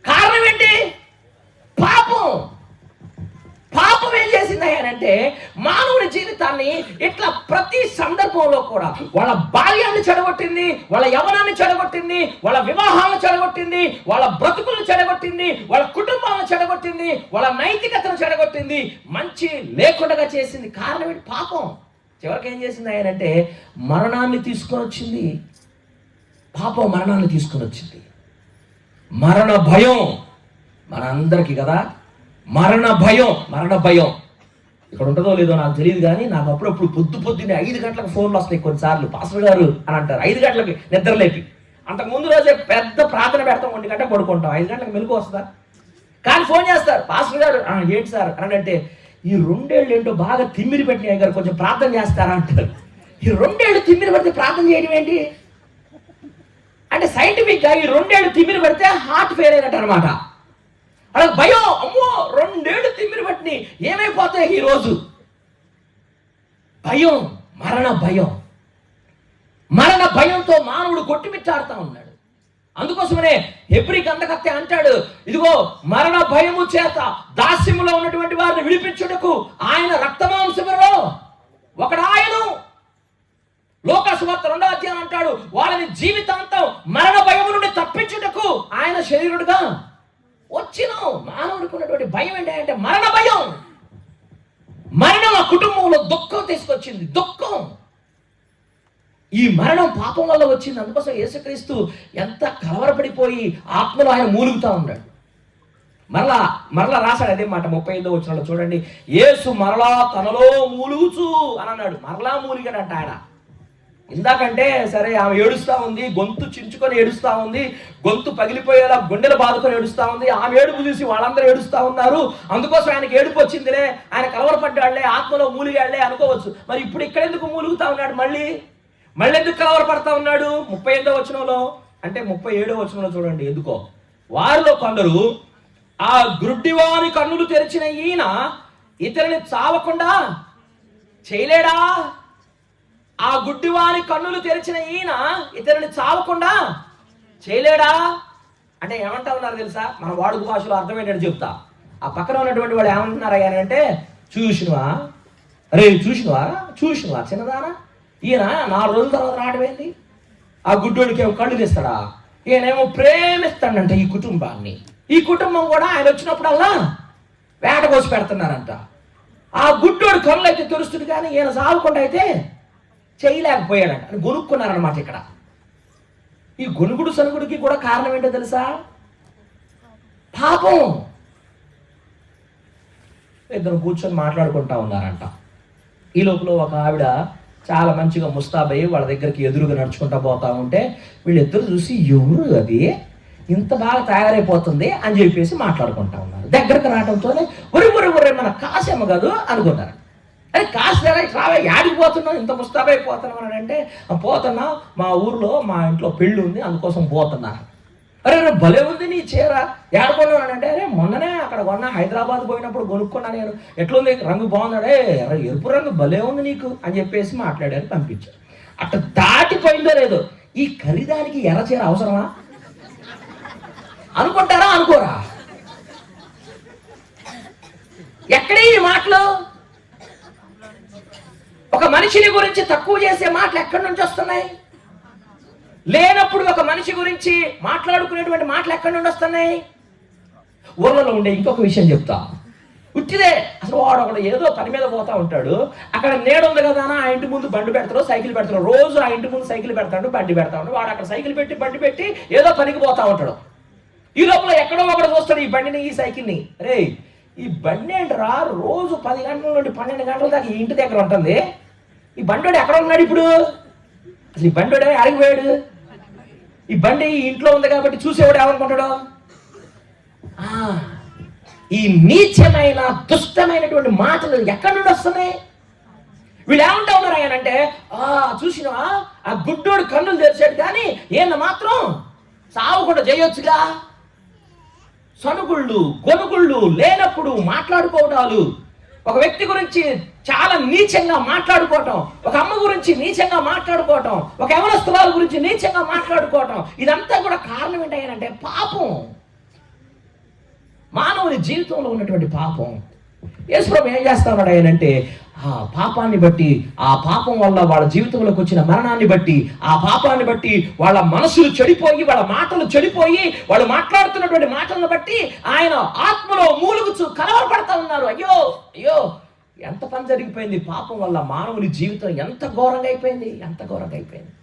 కారణం ఏంటి? పాపం. పాపం ఏం చేసింది అంటే మానవుని జీవితాన్ని ఇట్లా ప్రతి సందర్భంలో కూడా వాళ్ళ బాల్యాన్ని చెడగొట్టింది, వాళ్ళ యవ్వనాన్ని చెడగొట్టింది, వాళ్ళ వివాహాలను చెడగొట్టింది, వాళ్ళ బ్రతుకులను చెడగొట్టింది, వాళ్ళ కుటుంబాలను చెడగొట్టింది, వాళ్ళ నైతికతను చెడగొట్టింది, మంచి లేకుండా చేసింది. కారణం ఏంటి? పాపం. చివరికి ఏం చేసింది అంటే మరణాన్ని తీసుకొని వచ్చింది. పాపం మరణాన్ని తీసుకొని వచ్చింది. మరణ భయం మనందరికీ కదా. మరణ భయం ఇక్కడ ఉంటుందో లేదో నాకు తెలియదు, కానీ నాకు అప్పుడప్పుడు పొద్దున్నే 5 గంటలకు ఫోన్లు వస్తాయి కొన్నిసార్లు. పాస్టర్ గారు అని అంటారు. 5 గంటలకి నిద్రలేపి. అంతకు ముందు రోజే పెద్ద ప్రార్థన పెడతాం, 1 గంట పడుకుంటాం, 5 గంటలకు మెలకు వస్తుందా? కానీ ఫోన్ చేస్తారు, పాస్టర్ గారు ఏంటి సార్ అని అంటే, ఈ 2 ఏళ్ళు ఏంటో బాగా తిమ్మిరి పెట్టినాయి గారు, కొంచెం ప్రార్థన చేస్తారా అంటారు. ఈ 2 ఏళ్ళు తిమ్మిరి పెడితే ప్రార్థన చేయడం ఏంటి అంటే సైంటిఫిక్గా ఈ 2 ఏళ్ళు తిమ్మిరి పెడితే హార్ట్ ఫెయిల్ అయినట్టు అనమాట. అలా భయం. అమ్మో 2 ఏళ్ళు తిమ్మిరి పట్టిని ఏమైపోతాయి ఈరోజు? భయం. మరణ భయంతో మానవుడు కొట్టిమిట్టాడుతూ ఉన్నాడు. అందుకోసమనే హెబ్రీ గ్రంథకర్త అంటాడు, ఇదిగో మరణ భయము చేత దాస్యములో ఉన్నటువంటి వారిని విడిపించుటకు ఆయన రక్తమాంసములో ఒకడాయను. లోకాసు వార్త 2వ అధ్యాయం అంటాడు, వాళ్ళని జీవితాంతం మరణ భయము నుండి తప్పించుటకు ఆయన శరీరుడుగా వచ్చిన. మానవుడికి ఉన్నటువంటి భయం ఏంటంటే మరణ భయం. మరణం ఆ కుటుంబంలో దుఃఖం తీసుకొచ్చింది. దుఃఖం. ఈ మరణం పాపం వల్ల వచ్చింది. అందుకోసం యేసుక్రీస్తు ఎంత కలవరపడిపోయి ఆత్మలో ఆయన మూలుగుతా ఉన్నాడు. మరలా రాశాడు అదే మాట 35వ వచనంలో చూడండి. యేసు మరలా తనలో మూలుగుచు అని అన్నాడు. మరలా మూలిగాడంట ఆయన. ఇందాకంటే సరే ఆమె ఏడుస్తూ ఉంది, గొంతు చించుకొని ఏడుస్తూ ఉంది, గొంతు పగిలిపోయేలా గుండెలు బాదుకొని ఏడుస్తూ ఉంది. ఆమె ఏడుపు చూసి వాళ్ళందరూ ఏడుస్తూ ఉన్నారు. అందుకోసం ఆయనకి ఏడుపు వచ్చిందిలే, ఆయన కలవరపడ్డాడులే, ఆత్మలో మూలిగాడులే అనుకోవచ్చు. మరి ఇప్పుడు ఇక్కడ ఎందుకు మూలుగుతా ఉన్నాడు? మళ్ళీ ఎందుకు కలవరపడతా ఉన్నాడు? 35వ వచనంలో అంటే 37వ వచనంలో చూడండి. ఎందుకో వారిలో కొందరు ఆ గ్రుడ్డివాని కన్నులు తెరిచిన ఈయన ఇతరుని చావకుండా చేయలేడా? ఆ గుడ్డివాని కన్నులు తెరిచిన ఈయన ఇతరుని చావకుండా చేయలేడా అంటే ఏమంటా ఉన్నారు తెలుసా? మన వాడుక భాషలో అర్థం ఏంటంటే చెప్తా. ఆ పక్కన ఉన్నటువంటి వాళ్ళు ఏమంటున్నారు అంటే, చూసినవా చిన్నదానా, ఈయన 4 రోజుల తర్వాత రావడమేంది? ఆ గుడ్డోడికి ఏమో కళ్ళు తీస్తాడా? ఈయనేమో ప్రేమిస్తాడంట ఈ కుటుంబాన్ని. ఈ కుటుంబం కూడా ఆయన వచ్చినప్పుడల్లా వేట కోసి పెడుతున్నారంట. ఆ గుడ్డోడు కళ్ళు అయితే తెరుస్తుంది, కానీ ఈయన సాగకుండా అయితే చేయలేకపోయాడంట అని గొనుక్కున్నారనమాట. ఇక్కడ ఈ గొనుగుడు సనుగుడికి కూడా కారణం ఏంటో తెలుసా? పాపం. ఇద్దరు కూర్చొని మాట్లాడుకుంటా ఉన్నారంట. ఈ లోపల ఒక ఆవిడ చాలా మంచిగా ముస్తాబయ్యి వాళ్ళ దగ్గరికి ఎదురుగా నడుచుకుంటా పోతా ఉంటే వీళ్ళిద్దరు చూసి ఎవరు అది ఇంత బాగా తయారైపోతుంది అని చెప్పేసి మాట్లాడుకుంటా ఉన్నారు. దగ్గరకు రావడంతోనే ఒరి మన కాసేమ కాదు అనుకున్నారు. అరే కాస్త రావే, యాడికి పోతున్నావు, ఇంత ముస్తాబైపోతున్నావు అని అంటే, పోతున్నా మా ఊర్లో మా ఇంట్లో పెళ్ళి ఉంది అందుకోసం పోతున్నారు. అరే భలే ఉంది నీ చీర, ఏడుకున్నావు అని అంటే, అరే మొన్ననే అక్కడ కొన్నా, హైదరాబాద్ పోయినప్పుడు కొనుక్కున్నా నేను, ఎట్లుంది రంగు బాగున్నాడే, ఎరుపు రంగు భలే ఉంది నీకు అని చెప్పేసి మాట్లాడారు, పంపించారు. అట్లా దాటిపోయిందో లేదో, ఈ ఖరీదానికి ఎర్ర చీర అవసరమా అనుకుంటారా అనుకోరా? ఎక్కడే ఈ మాటలు? మనిషిని గురించి తక్కువ చేసే మాటలు ఎక్కడి నుంచి వస్తున్నాయి? లేనప్పుడు ఒక మనిషి గురించి మాట్లాడుకునేటువంటి మాటలు ఎక్కడి నుండి వస్తున్నాయి? ఊర్లలో ఉండే ఇంకొక విషయం చెప్తా. ఉట్టిదే, అసలు వాడు ఒకడు ఏదో పని మీద పోతా ఉంటాడు, అక్కడ నీడ ఉంది కదా అని ఆ ఇంటి ముందు బండి పెడతారు, సైకిల్ పెడతారు. రోజు ఆ ఇంటి ముందు సైకిల్ పెడతాడు, బండి పెడతాడు. వాడు అక్కడ సైకిల్ పెట్టి బండి పెట్టి ఏదో పనికి పోతా ఉంటాడు. ఈ లోపల ఎక్కడో ఒకడు చూస్తాడు ఈ బండిని, ఈ సైకిల్ని. రే, ఈ బండి ఏంటరా రోజు 10 గంటల నుండి 12 గంటల దాకా ఈ ఇంటి దగ్గర ఉంటుంది, ఈ బండోడు ఎక్కడ ఉన్నాడు ఇప్పుడు? అసలు ఈ బండోడే అడిగిపోయాడు. ఈ బండి ఈ ఇంట్లో ఉంది కాబట్టి చూసేవాడు ఏమనుకుంటాడు? ఈ నీచమైన దుష్టమైనటువంటి మాటలు ఎక్కడి నుండి వస్తున్నాయి? వీళ్ళు ఏమంటా ఉన్నారు ఆయనంటే, చూసినవా ఆ గుడ్డోడు కన్నులు తెరిచాడు కానీ ఈయన మాత్రం సావకుండా చేయొచ్చుగా. సనుగుళ్ళు గొనుగుళ్ళు లేనప్పుడు మాట్లాడుకోవటాలు, ఒక వ్యక్తి గురించి చాలా నీచంగా మాట్లాడుకోవటం, ఒక అమ్మ గురించి నీచంగా మాట్లాడుకోవటం, ఒక యవనస్తురాల గురించి నీచంగా మాట్లాడుకోవటం, ఇదంతా కూడా కారణం ఏంటంటే పాపం. మానవుని జీవితంలో ఉన్నటువంటి పాపం. యేసుప్రభు ఏం చేస్తా ఉన్నాడు ఆయనంటే, ఆ పాపాన్ని బట్టి, ఆ పాపం వల్ల వాళ్ళ జీవితంలోకి వచ్చిన మరణాన్ని బట్టి, ఆ పాపాన్ని బట్టి వాళ్ళ మనసులు చెడిపోయి, వాళ్ళ మాటలు చెడిపోయి, వాళ్ళు మాట్లాడుతున్నటువంటి మాటలను బట్టి ఆయన ఆత్మలో మూలుగుచు కలవరపడతా ఉన్నారు. అయ్యో అయ్యో, ఎంత పని జరిగిపోయింది పాపం వల్ల. మానవుని జీవితం ఎంత ఘోరంగా అయిపోయింది, ఎంత ఘోరంగా అయిపోయింది.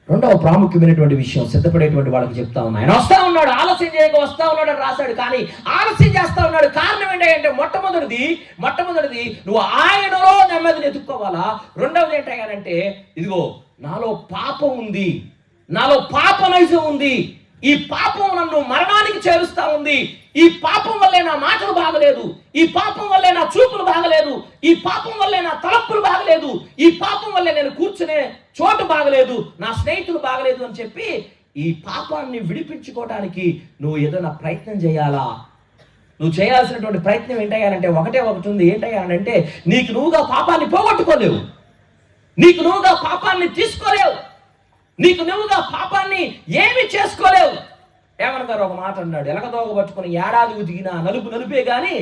రెండవ ప్రాముఖ్యమైనటువంటి విషయం సిద్ధపడేటువంటి వాళ్ళకి చెప్తా ఉన్నా. ఆయన వస్తా ఉన్నాడు, ఆలస్యం చేయక వస్తా ఉన్నాడు అని రాశాడు, కానీ ఆలస్యం చేస్తా ఉన్నాడు. కారణం ఏంటంటే మొట్టమొదటిది నువ్వు ఆయనలో నెమ్మదిని ఎత్తుక్కోవాలా. రెండవది ఏంటంటే, ఇదిగో నాలో పాపం ఉంది, నాలో పాపనైజం ఉంది, ఈ పాపం నన్ను మరణానికి చేరుస్తా ఉంది, ఈ పాపం వల్లే నా మాటలు బాగలేదు, ఈ పాపం వల్లే నా చూపులు బాగలేదు, ఈ పాపం వల్లే నా తలపులు బాగలేదు, ఈ పాపం వల్లే నేను కూర్చునే చోటు బాగలేదు, నా స్నేహితులు బాగలేదు అని చెప్పి ఈ పాపాన్ని విడిపించుకోవడానికి నువ్వు ఏదైనా ప్రయత్నం చేయాలా. నువ్వు చేయాల్సినటువంటి ప్రయత్నం ఏంటయ్యానంటే ఒకటే ఒకటి ఉంది. ఏంటయ్యానంటే, నీకు నువ్వుగా పాపాన్ని పోగొట్టుకోలేవు, నీకు నువ్వుగా పాపాన్ని తీసుకోలేవు, నీకు నువ్వుగా పాపాన్ని ఏమి చేసుకోలేవు. ఏమన్నారు? ఒక మాట అన్నాడు, ఎలకతోక పట్టుకుని ఏడాది ఉతికినా నలుపు నలుపే గాని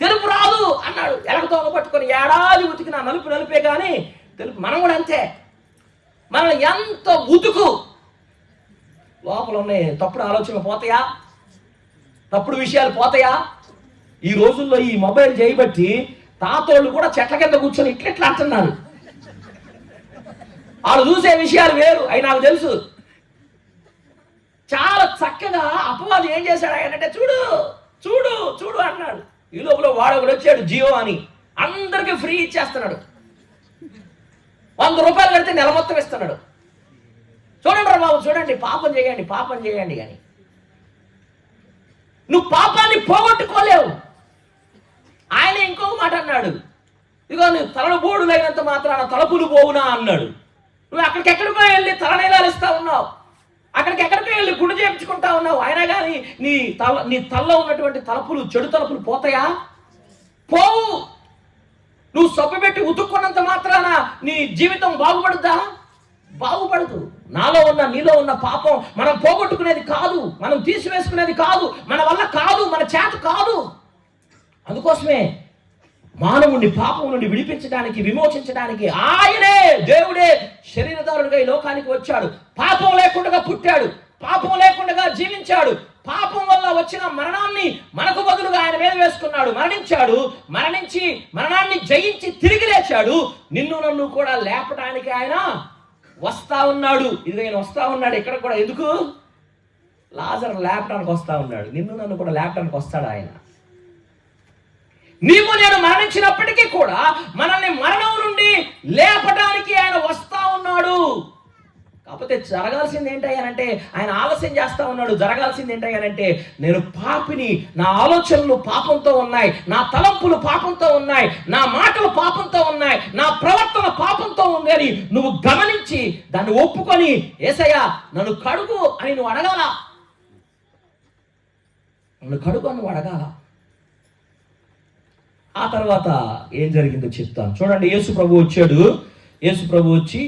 తెలుపు రాదు అన్నాడు. ఎలకతోక పట్టుకుని ఏడాది ఉతికినా నలుపు నలుపే గాని తెలుపు. మనం కూడా అంతే. మనం ఎంత ఉతుకు లోపల ఉన్నాయి తప్పుడు ఆలోచనలు పోతాయా, తప్పుడు విషయాలు పోతాయా? ఈ రోజుల్లో ఈ మొబైల్ చేయబట్టి తాతోళ్ళు కూడా చెట్ల కింద కూర్చొని ఇట్లా అంటున్నారు. వాళ్ళు చూసే విషయాలు వేరు, అవి నాకు తెలుసు. చాలా చక్కగా అపవాది ఏం చేశాడు ఆయనంటే, చూడు చూడు చూడు అన్నాడు. ఈ లోపల వాడొకడు వచ్చాడు జియో అని, అందరికీ ఫ్రీ ఇచ్చేస్తున్నాడు. 100 రూపాయలు కడితే నెల మొత్తం ఇస్తున్నాడు. చూడండి రా బాబు, చూడండి, పాపం చేయండి అని. నువ్వు పాపాన్ని పోగొట్టుకోలేవు. ఆయన ఇంకొక మాట అన్నాడు, ఇదిగో నువ్వు తలలు బోడులైనంత మాత్రాన తలపులు పోవునా అన్నాడు. నువ్వు అక్కడికెక్కడికో వెళ్ళి తలనీలాలు ఇస్తా ఉన్నావు, అక్కడికెక్కడికో వెళ్ళి గుండె చేయించుకుంటా ఉన్నావు, అయినా కానీ నీ తలలో ఉన్నటువంటి తలపులు, చెడు తలపులు పోతాయా? పోవు. నువ్వు సబ్బు పెట్టి ఉతుక్కున్నంత మాత్రాన నీ జీవితం బాగుపడుద్దా? బాగుపడదు. నీలో ఉన్న పాపం మనం పోగొట్టుకునేది కాదు, మనం తీసివేసుకునేది కాదు, మన వల్ల కాదు, మన చేత కాదు. అందుకోసమే మానవుని పాపం నుండి విడిపించడానికి, విమోచించడానికి ఆయనే, దేవుడే శరీరధారుడిగా ఈ లోకానికి వచ్చాడు. పాపం లేకుండా పుట్టాడు, పాపం లేకుండా జీవించాడు. పాపం వల్ల వచ్చిన మరణాన్ని మనకు బదులుగా ఆయన మీద వేసుకున్నాడు. మరణించి మరణాన్ని జయించి తిరిగి లేచాడు. నిన్ను నన్ను కూడా లేపడానికి ఆయన వస్తా ఉన్నాడు. ఇది ఆయన వస్తా ఉన్నాడు. ఇక్కడ కూడా ఎందుకు? లాజరు లేపడానికి వస్తా ఉన్నాడు. నిన్ను నన్ను కూడా లేపడానికి వస్తాడు ఆయన. నీవు నేను మరణించినప్పటికీ కూడా మనల్ని మరణం నుండి లేపడానికి ఆయన వస్తా ఉన్నాడు. కాకపోతే జరగాల్సింది ఏంటయ్యానంటే, ఆయన ఆలస్యం చేస్తా ఉన్నాడు. జరగాల్సింది ఏంటయ్యానంటే, నేను పాపిని, నా ఆలోచనలు పాపంతో ఉన్నాయి, నా తలంపులు పాపంతో ఉన్నాయి, నా మాటలు పాపంతో ఉన్నాయి, నా ప్రవర్తన పాపంతో ఉంది అని నువ్వు గమనించి దాన్ని ఒప్పుకొని, యేసయ్యా నన్ను కడుగు అని నువ్వు అడగాల. నన్ను కడుగు అని నువ్వు అడగాల. ఆ తర్వాత ఏం జరిగిందో చెప్తాను. చూడండి, యేసు ప్రభు వచ్చాడు. యేసు ప్రభు వచ్చి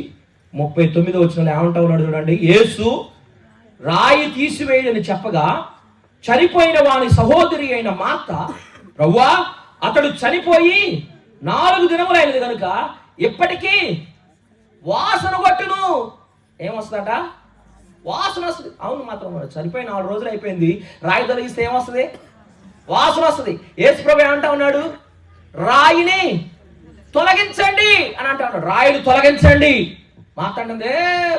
39వ వచనంలో ఏమంటా ఉన్నాడు చూడండి. యేసు రాయి తీసివేయని చెప్పగా చనిపోయిన వాని సహోదరి అయిన మార్త, ప్రభువా అతడు చనిపోయి 4 దినములైనది కనుక ఇప్పటికీ వాసన కొట్టును. ఏమొస్తుందట? వాసన వస్తుంది. అవును, మాత్రం చనిపోయి 4 రోజులు అయిపోయింది, రాయి తొలగిస్తే ఏమొస్తుంది? వాసన వస్తుంది. యేసు ప్రభు ఏమంటా ఉన్నాడు? రాయిని తొలగించండి అని అంటా ఉన్నాడు. రాయిని తొలగించండి మాట్లాడిందే.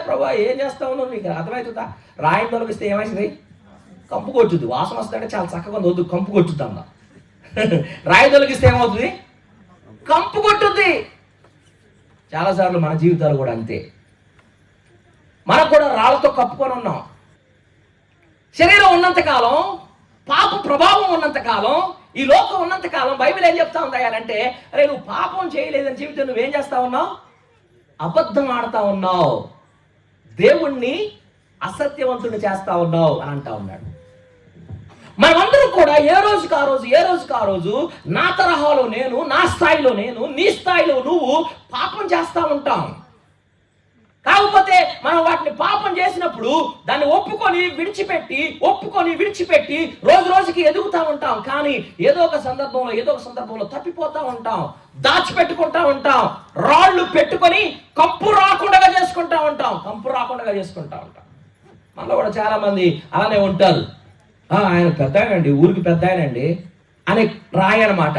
ప్రభు ఏం చేస్తా ఉన్నావు, నీకు అర్థమవుతుందా? రాయిని తొలగిస్తే ఏమవుతుంది? కంపు కొట్టుద్ది. వాసన వస్తుందంటే చాలా చక్కగా వద్దు, కంపు కొట్టుద్ది అన్న. రాయి తొలగిస్తే ఏమవుతుంది? కంపు కొట్టుద్ది. చాలాసార్లు మన జీవితాలు కూడా అంతే. మనకు కూడా రాళ్ళతో కప్పుకొని ఉన్నాం. శరీరం ఉన్నంతకాలం, పాప ప్రభావం ఉన్నంతకాలం, ఈ లోకం ఉన్నంతకాలం బైబిల్ ఏం చెప్తా ఉందా అంటే, అరే నువ్వు పాపం చేయలేదని చెబితే నువ్వేం చేస్తా ఉన్నావు? అబద్ధం ఆడుతా ఉన్నావు, దేవుణ్ణి అసత్యవంతుడిని చేస్తా ఉన్నావు అని అంటా ఉన్నాడు. మనమందరూ కూడా ఏ రోజుకి ఆ రోజు నా తరహాలో నేను, నా స్థాయిలో నేను, నీ స్థాయిలో నువ్వు పాపం చేస్తా ఉంటాం. కాకపోతే మనం వాటిని పాపం చేసినప్పుడు దాన్ని ఒప్పుకొని విడిచిపెట్టి రోజు రోజుకి ఎదుగుతూ ఉంటాం. కానీ ఏదో ఒక సందర్భంలో తప్పిపోతూ ఉంటాం, దాచిపెట్టుకుంటా ఉంటాం, రాళ్ళు పెట్టుకొని కంపు రాకుండా చేసుకుంటా ఉంటాం. మనలో కూడా చాలా మంది అలానే ఉంటారు. ఆయన పెద్ద ఆయనండి, ఊరికి పెద్ద ఆయనండి అని రాయి అన్నమాట.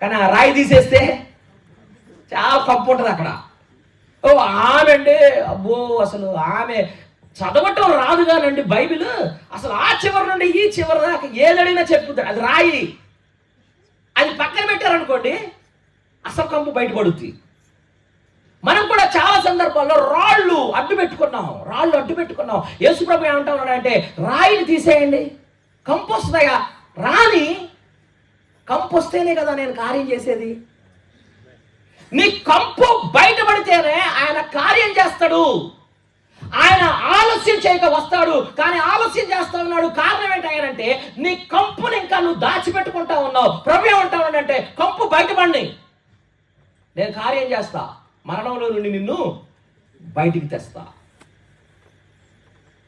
కానీ ఆ రాయి తీసేస్తే చాలా కంపు ఉంటుంది అక్కడ. ఓ ఆమె అండి, అబ్బో అసలు ఆమె చదవటం రాదు కానండి బైబిల్, అసలు ఆ చివరి నుండి ఈ చివరి దాకా ఏదడినా చెప్పుతాడు. అది రాయి. అది పక్కన పెట్టారనుకోండి, అసలు కంపు బయటపడుద్ది. మనం కూడా చాలా సందర్భాల్లో రాళ్ళు అడ్డు పెట్టుకున్నాం. యేసు ప్రభు ఏమంటా ఉన్నాడంటే, రాయిని తీసేయండి, కంపు వస్తుందయ్యా. రాని కంపు వస్తేనే కదా నేను కార్యం చేసేది. నీ కంపు బయటపడితేనే ఆయన కార్యం చేస్తాడు. ఆయన ఆలస్యం చేయక వస్తాడు, కానీ ఆలస్యం చేస్తా ఉన్నాడు. కారణం ఏంటంటే నీ కంపుని ఇంకా నువ్వు దాచిపెట్టుకుంటా ఉన్నావు. ప్రభు ఏమంటావు అంటే, కంపు బయటపడి నేను కార్యం చేస్తా, మరణంలో నుండి నిన్ను బయటికి తెస్తా.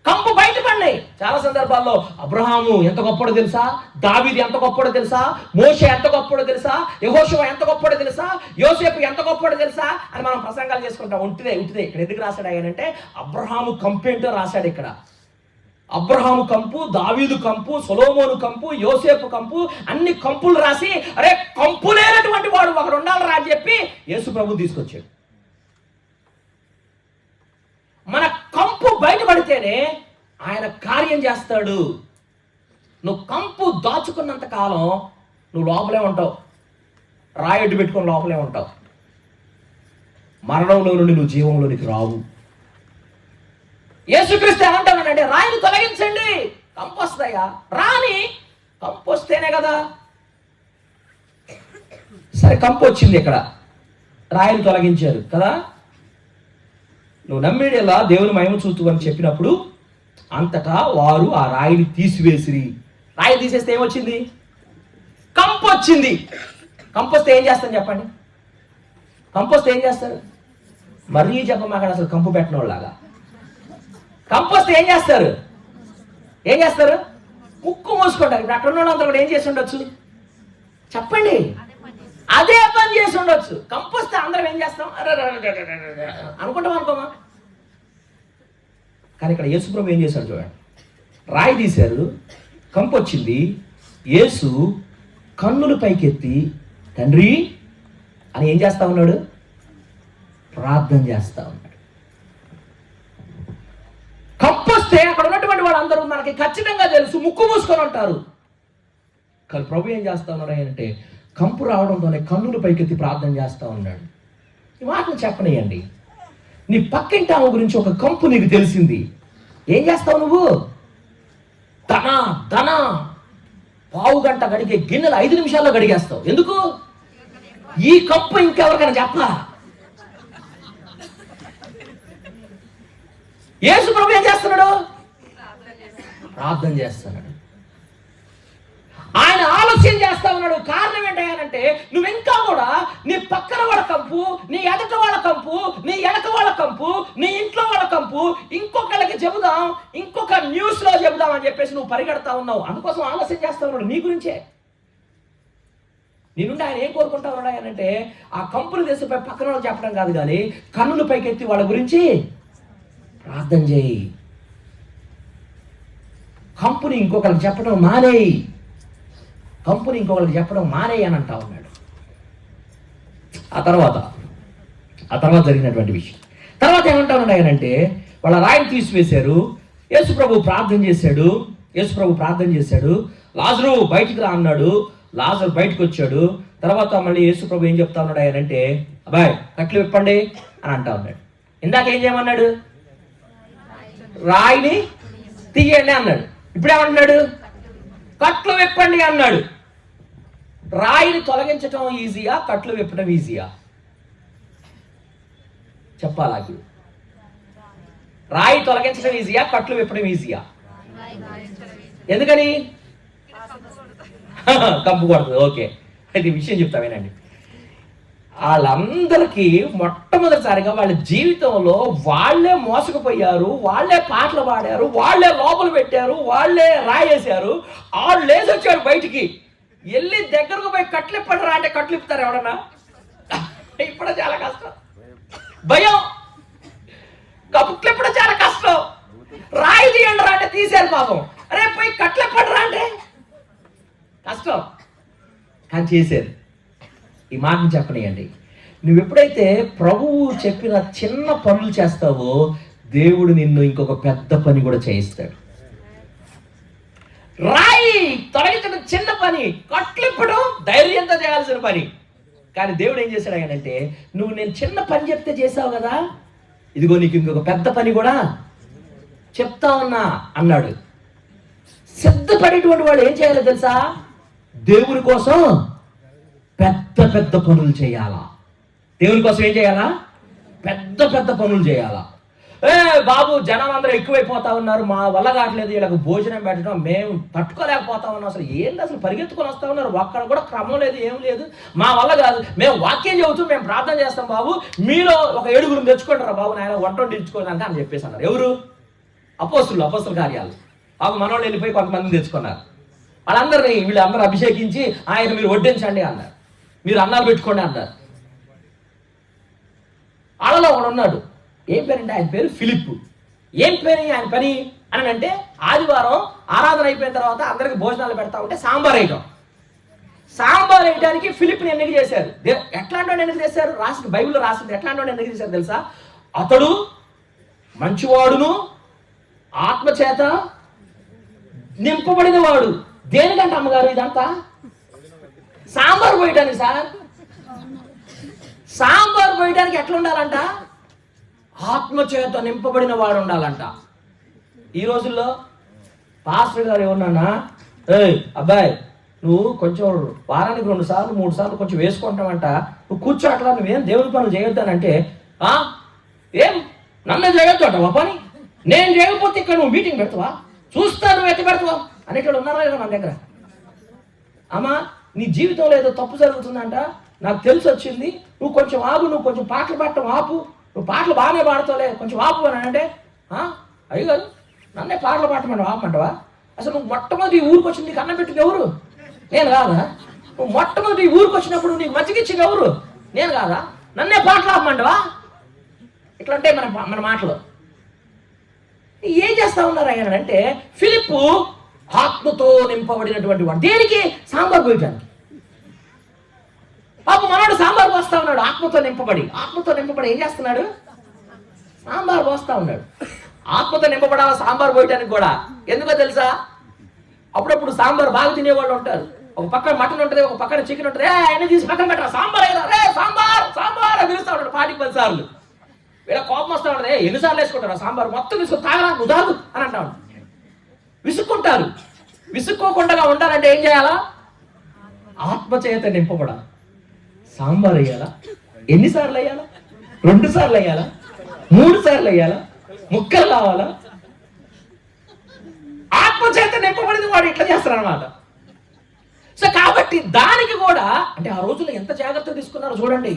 కంపు బయటపడి చాలా సందర్భాల్లో అబ్రహాము ఎంత గొప్పడో తెలుసా, దావీదు ఎంత గొప్పడో తెలుసా, మోషే ఎంత గొప్పడో తెలుసా, యెహోషువ ఎంత గొప్పడో తెలుసా, యోసేపు ఎంత గొప్పడో తెలుసా అని మనం ప్రసంగాలు చేసుకుంటాం. ఉంటిదే ఇక్కడ ఎందుకు రాశాడు ఆయనంటే, అబ్రహాము కంపు ఏంటో రాశాడు ఇక్కడ. అబ్రహాము కంపు, దావీదు కంపు, సొలొమోను కంపు, యోసేపు కంపు, అన్ని కంపులు రాసి అరే కంపు లేనటువంటి వాడు ఒకడు ఉండాలి అని చెప్పి యేసు ప్రభు తీసుకొచ్చాడు. మన కంపు బయటపడితేనే ఆయన కార్యం చేస్తాడు. నువ్వు కంపు దాచుకున్నంత కాలం నువ్వు లోపలే ఉంటావు, రాయడ్డు పెట్టుకొని లోపలే ఉంటావు. మరణంలో నుండి నువ్వు జీవంలోనికి రావు. యేసుక్రీస్తు ఏమంటానంటే, రాయిని తొలగించండి, కంపు వస్తాయా. రాని కంపు వస్తేనే కదా. సరే కంపు వచ్చింది, ఇక్కడ రాయిని తొలగించారు కదా. నువ్వు నమ్మేడేలా దేవుని మహిమ చూస్తూ అని చెప్పినప్పుడు అంతటా వారు ఆ రాయిని తీసివేసిరి. రాయి తీసేస్తే ఏమొచ్చింది? కంపు వచ్చింది. కంపు వస్తే ఏం చేస్తాను చెప్పండి? కంపు వస్తే ఏం చేస్తారు? మరీ చెప్పమాక అసలు కంపు పెట్టిన వాళ్ళలాగా. కంపు వస్తే ఏం చేస్తారు? ముక్కు మూసుకుంటారు. ఇప్పుడు అక్కడ ఉన్న వాళ్ళందరూ కూడా ఏం చేసి ఉండొచ్చు చెప్పండి? అదే పని చేసి ఉండొచ్చు. కంపు వస్తే అందరం ఏం చేస్తాం? అనుకుంటాం అనుకోమా. కానీ ఇక్కడ యేసు ప్రభు ఏం చేశాడు చూడండి. రాయి తీశారు, కంపు వచ్చింది. యేసు కన్నులు పైకెత్తి తండ్రి అని ఏం చేస్తా ఉన్నాడు? ప్రార్థన చేస్తా ఉన్నాడు. కంపు వస్తే అక్కడ ఉన్నటువంటి వాళ్ళందరూ మనకి ఖచ్చితంగా తెలుసు, ముక్కు మూసుకొని ఉంటారు. కానీ ప్రభు ఏం చేస్తా ఉన్నాడు అంటే, కంపు రావడంతోనే కన్నులు పైకెత్తి ప్రార్థన చేస్తా ఉన్నాడు. ఈ మాటను చెప్పనీయండి. నీ పక్కింటి ఆమె గురించి ఒక కంపు నీకు తెలిసింది, ఏం చేస్తావు నువ్వు? ధన పావు గంట గడిగే గిన్నెలు 5 నిమిషాల్లో గడిగేస్తావు. ఎందుకు? ఈ కంపు ఇంకెవరికైనా చెప్పా? యేసు ప్రభు ఏం చేస్తున్నాడు? ప్రార్థన చేస్తున్నాడు. ఆయన ఆలస్యం చేస్తా ఉన్నాడు. కారణం ఏంటంటే నువ్వు ఇంకా కూడా నీ పక్కన వాళ్ళ కంపు, నీ ఎదట వాళ్ళ కంపు, నీ వెనక వాళ్ళ కంపు, నీ ఇంట్లో వాళ్ళ కంపు ఇంకొకళ్ళకి చెబుదాం, ఇంకొక న్యూస్ లో చెబుదాం అని చెప్పేసి నువ్వు పరిగెడతా ఉన్నావు. అందుకోసం ఆలస్యం చేస్తా ఉన్నాడు నీ గురించే. నీ నుండి ఆయన ఏం కోరుకుంటా ఉన్నాయనంటే ఆ కంపులు దేశంపై పక్కన వాళ్ళకి చెప్పడం కాదు, కానీ కన్నులు పైకెత్తి వాళ్ళ గురించి ప్రార్థన చేయి. కంపుని ఇంకొకరికి చెప్పడం మానేయి, కంపుని ఇంకొకరికి చెప్పడం మానేయి అని అంటా ఉన్నాడు. ఆ తర్వాత జరిగినటువంటి విషయం తర్వాత ఏమంటా ఉన్నాయనంటే వాళ్ళ రాయిని తీసివేశారు. యేసుప్రభు ప్రార్థన చేశాడు. లాజరు బయటికి రా అన్నాడు. లాజరు బయటకు వచ్చాడు. తర్వాత మళ్ళీ యేసుప్రభు ఏం చెప్తా ఉన్నాడు ఆయనంటే, అబ్బాయి కట్లు విప్పండి అని అంటా ఉన్నాడు. ఇందాక ఏం చేయమన్నాడు? రాయిని తీయండి అన్నాడు. ఇప్పుడేమంటున్నాడు? కట్లు విప్పండి అన్నాడు. రాయిని తొలగించటం ఈజీయా, కట్లు విప్పడం ఈజీయా? చెప్పాలి. రాయి తొలగించడం ఈజీయా, కట్లు విప్పడం ఈజీయా? ఎందుకని? కంపు కొడుతుంది. ఓకే, అయితే విషయం చెప్తా వినండి. వాళ్ళందరికీ మొట్టమొదటిసారిగా వాళ్ళ జీవితంలో వాళ్ళే మోసకపోయారు, వాళ్ళే పాటలు పాడారు, వాళ్ళే లోపల పెట్టారు, వాళ్ళే రాయేశారు. వాళ్ళు లేచి వచ్చాడు బయటికి. వెళ్ళి దగ్గరకు పోయి కట్లు ఇప్పడరా అంటే కట్లు ఇప్పుతారు ఎవడన్నా? ఇప్పుడు చాలా కష్టం. భయం. కట్లు ఇప్పడం చాలా కష్టం. రాయి తీయండి రా అంటే తీశారు పాపం. అరే పోయి కట్లు ఇప్పడరా అంటే కష్టం, కానీ చేశారు. ఈ మాటను చెప్పనియండి. నువ్వు ఎప్పుడైతే ప్రభువు చెప్పిన చిన్న పనులు చేస్తావో దేవుడు నిన్ను ఇంకొక పెద్ద పని కూడా చేయిస్తాడు. రాయి తొలగించడం చిన్న పని, కట్లిప్పడం ధైర్యంతో చేయాల్సిన పని. కానీ దేవుడు ఏం చేశాడు ఆయనంటే, నువ్వు నేను చిన్న పని చెప్తే చేసావు కదా, ఇదిగో నీకు ఇంకొక పెద్ద పని కూడా చెప్తా ఉన్నా అన్నాడు. సిద్ధపడేటువంటి వాడు ఏం చేయాలో తెలుసా? దేవుని కోసం పెద్ద పెద్ద పనులు చేయాలా. దేవుని కోసం ఏం చేయాలా? పెద్ద పెద్ద పనులు చేయాలా. బాబు జనం అందరూ ఎక్కువైపోతా ఉన్నారు, మా వల్ల కావట్లేదు, వీళ్ళకి భోజనం పెట్టడం మేము తట్టుకోలేకపోతా ఉన్నాం, అసలు ఏంటి అసలు పరిగెత్తుకొని వస్తూ ఉన్నారు, ఒక్కడ కూడా క్రమం లేదు, ఏం లేదు, మా వల్ల కాదు, మేము వాక్యం చెబుతూ మేము ప్రార్థన చేస్తాం బాబు, మీరు ఒక 7 తెచ్చుకుంటారా బాబు నాయన వంట వండించుకోవడానికి అని చెప్పేసి అన్నారు. ఎవరు? అపోస్తుల కార్యాలు. బాబు మనోళ్ళు వెళ్ళిపోయి కొంతమందిని తెచ్చుకున్నారు. వీళ్ళందరూ అభిషేకించి ఆయన మీరు వడ్డించండి అన్నారు, మీరు అన్నాలు పెట్టుకోండి అన్నారు. వాళ్ళలో ఒకడు ఉన్నాడు. ఏం పేరంటే ఆయన పేరు ఫిలిప్. ఏం పేరు ఆయన పని అని అంటే, ఆదివారం ఆరాధన అయిపోయిన తర్వాత అందరికి భోజనాలు పెడతా ఉంటే సాంబార్ వేయడానికి ఫిలిప్ని ఎన్నిక చేశారు. ఎట్లాంటి వాడు ఎన్నిక చేశారు? బైబిల్లో రాసింది ఎట్లాంటి వాడు ఎన్నిక చేశారు తెలుసా? అతడు మంచివాడును ఆత్మచేత నింపబడిన వాడు. దేనికంటే అమ్మగారు ఇదంతా? సాంబార్ పోయటానికి సార్. సాంబార్ పోయటానికి ఎట్లా ఉండాలంట? ఆత్మచేత నింపబడిన వాడు ఉండాలంట. ఈ రోజుల్లో పాస్టర్ గారు ఏమన్నా, అబ్బాయి నువ్వు కొంచెం వారానికి 2 సార్లు 3 సార్లు కొంచెం వేసుకుంటామంట, నువ్వు కూర్చో, అట్లా నువ్వేం దేవుడి పనులు చేయొద్దానంటే, ఏం నన్ను చేయొద్దు అంటావా పని? నేను చేయకపోతే ఇక్కడ నువ్వు మీటింగ్ పెడతావా? చూస్తా నువ్వు ఎత్తి పెడతావా అనేటోళ్ళు ఉన్నారా లేదా మన దగ్గర? అమ్మా నీ జీవితంలో ఏదో తప్పు జరుగుతుందంట, నాకు తెలిసి వచ్చింది, నువ్వు కొంచెం ఆగు, నువ్వు కొంచెం పాటలు పాడటం ఆపు, నువ్వు పాటలు బాగానే పాడతావులే, కొంచెం ఆపు అని అంటే, అయ్యగారు నన్నే పాటలు పాడమంటావా ఆపమంటావా? అసలు నువ్వు మొట్టమొదటి ఊరికి వచ్చింది నీకు అన్నం పెట్టింది ఎవరు? నేను కాదా? నువ్వు మొట్టమొదటి ఊరికి వచ్చినప్పుడు నీకు మజ్జిగిచ్చింది ఎవరు? నేను కాదా? నన్నే పాటలు ఆపమంటావా? ఇట్లా అంటే మన మాటలు ఏం చేస్తా ఉన్నారు ఆయన అంటే, ఫిలిప్పు ఆత్మతో నింపబడినటువంటి వాడు. దేనికి? సాంబార్ పోయటానికి. పాప మనోడు సాంబార్ పోస్తా ఉన్నాడు, ఆత్మతో నింపబడి ఏం చేస్తున్నాడు? సాంబార్ పోస్తా ఉన్నాడు. ఆత్మతో నింపబడాలా సాంబార్ పోయటానికి కూడా. ఎందుకో తెలుసా? అప్పుడప్పుడు సాంబార్ బాగా తినేవాళ్ళు ఉంటారు. ఒక పక్కన మటన్ ఉంటుంది, ఒక పక్కన చికెన్ ఉంటుంది. ఆయన తీసి పక్కన పెట్టరా, సాంబార్ అయినా సాంబార్ అని పిలుస్తా ఉంటాడు 10 సార్లు. వీళ్ళ కోపం వస్తూ ఉంటుంది, ఎన్నిసార్లు వేసుకుంటారు సాంబార్ మొత్తం తీసుకొని తాగరా నువ్వు తాగు అని అంటాడు. విసుక్కుంటారు. విసుక్కోకుండా ఉండాలంటే ఏం చేయాలా? ఆత్మచేత నింపబడాలి. సాంబార్ వేయాలా? ఎన్నిసార్లు వేయాలా? 2 సార్లు వేయాలా? 3 సార్లు వేయాలా? ముక్కలు కావాలా? ఆత్మచేత నింపబడింది వాడు ఇట్లా చేస్తారు అనమాట. సో కాబట్టి దానికి కూడా అంటే ఆ రోజుల్లో ఎంత జాగ్రత్త తీసుకున్నారో చూడండి.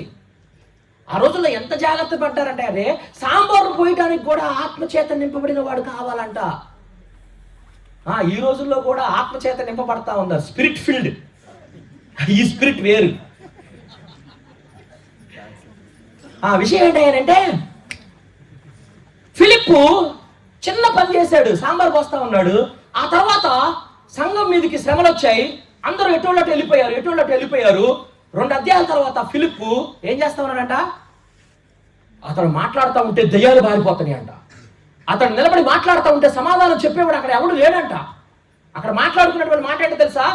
ఆ రోజుల్లో ఎంత జాగ్రత్త పడ్డారంటే, అదే సాంబారు పోయడానికి కూడా ఆత్మచేత నింపబడిన వాడు కావాలంట. ఈ రోజుల్లో కూడా ఆత్మచేత నింపబడతా ఉందా? స్పిరిట్ ఫీల్డ్ ఈ స్పిరిట్ వేరు. ఆ విషయం ఏంటంటే ఫిలిప్పు చిన్న పని చేశాడు, సాంబార్ పోస్తా ఉన్నాడు. ఆ తర్వాత సంఘం మీదకి శ్రమలు వచ్చాయి, అందరూ ఎటువంటి వెళ్ళిపోయారు. 2 అధ్యాయాల తర్వాత ఫిలిప్పు ఏం చేస్తా ఉన్నాడంట, అతను మాట్లాడుతూ ఉంటే దయ్యాలు పారిపోతున్నాయి అంట. అతను నిలబడి మాట్లాడుతూ ఉంటే సమాధానం చెప్పేవాడు అక్కడ ఎవడు లేడంట. అక్కడ మాట్లాడుకున్నటువంటి మాట ఏంటో తెలుసా,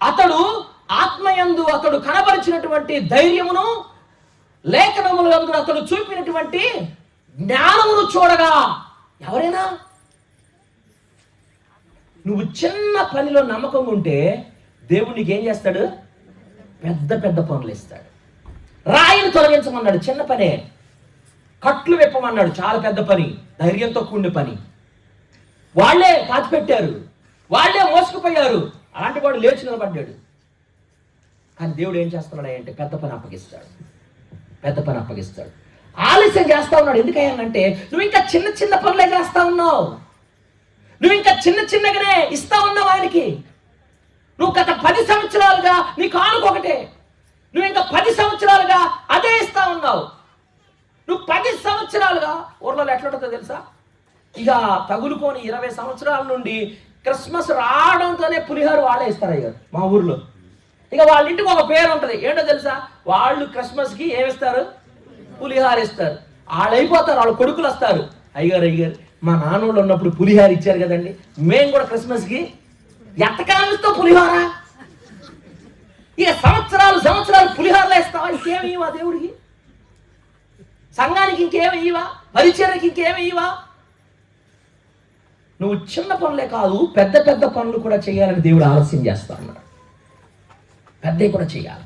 అతడు ఆత్మయందు అతడు కనబరిచినటువంటి ధైర్యమును, లేఖనములు అతడు చూపినటువంటి జ్ఞానమును చూడగా, ఎవరైనా నువ్వు చిన్న పనిలో నమ్మకంగా ఉంటే దేవుడు నీకు ఏం చేస్తాడు, పెద్ద పెద్ద పనులు ఇస్తాడు. రాయిని తొలగించమన్నాడు, చిన్న పనే. కట్లు విప్పమన్నాడు, చాలా పెద్ద పని, ధైర్యంతో కూడిన పని. వాళ్ళే పాతి పెట్టారు, వాళ్ళే మోసుకుపోయారు, అలాంటి వాడు లేచి నిలబడ్డాడు. కానీ దేవుడు ఏం చేస్తున్నాడు అంటే పెద్ద పని అప్పగిస్తాడు. ఆలస్యం చేస్తా ఉన్నాడు. ఎందుకయ్యానంటే నువ్వు ఇంకా చిన్న చిన్న పనులే చేస్తా ఉన్నావు, నువ్వు ఇంకా చిన్నగానే ఇస్తా ఉన్నావు ఆయనకి. నువ్వు గత 10 సంవత్సరాలుగా నీ కానుకొకటే, నువ్వు ఇంకా 10 సంవత్సరాలుగా అదే ఇస్తా ఉన్నావు. నువ్వు 10 సంవత్సరాలుగా ఊర్లో ఎట్లుంటుందో తెలుసా, ఇక తగులుకొని 20 సంవత్సరాల నుండి క్రిస్మస్ రావడంతోనే పులిహోర వాళ్ళే ఇస్తారు అయ్యారు మా ఊర్లో. ఇక వాళ్ళ ఇంటికి ఒక పేరు ఉంటుంది, ఏంటో తెలుసా, వాళ్ళు క్రిస్మస్కి ఏమిస్తారు, పులిహార ఇస్తారు. వాళ్ళు అయిపోతారు, వాళ్ళ కొడుకులు వస్తారు, అయ్యారు మా నాన్నోళ్ళు ఉన్నప్పుడు పులిహార ఇచ్చారు కదండి, మేము కూడా క్రిస్మస్కి ఎంతకాలం ఇస్తాం పులిహోర. ఇక సంవత్సరాలు పులిహోరలో ఇస్తావా, ఇంకేమి ఇవ్వా దేవుడికి, సంఘానికి ఇంకేమి ఇవ్వా, పరిచర్యకి ఇంకేమి ఇవ్వా. నువ్వు చిన్న పనులే కాదు, పెద్ద పెద్ద పనులు కూడా చేయాలని దేవుడు ఆలస్యం చేస్తా ఉన్నాడు. పెద్దవి కూడా చేయాలి.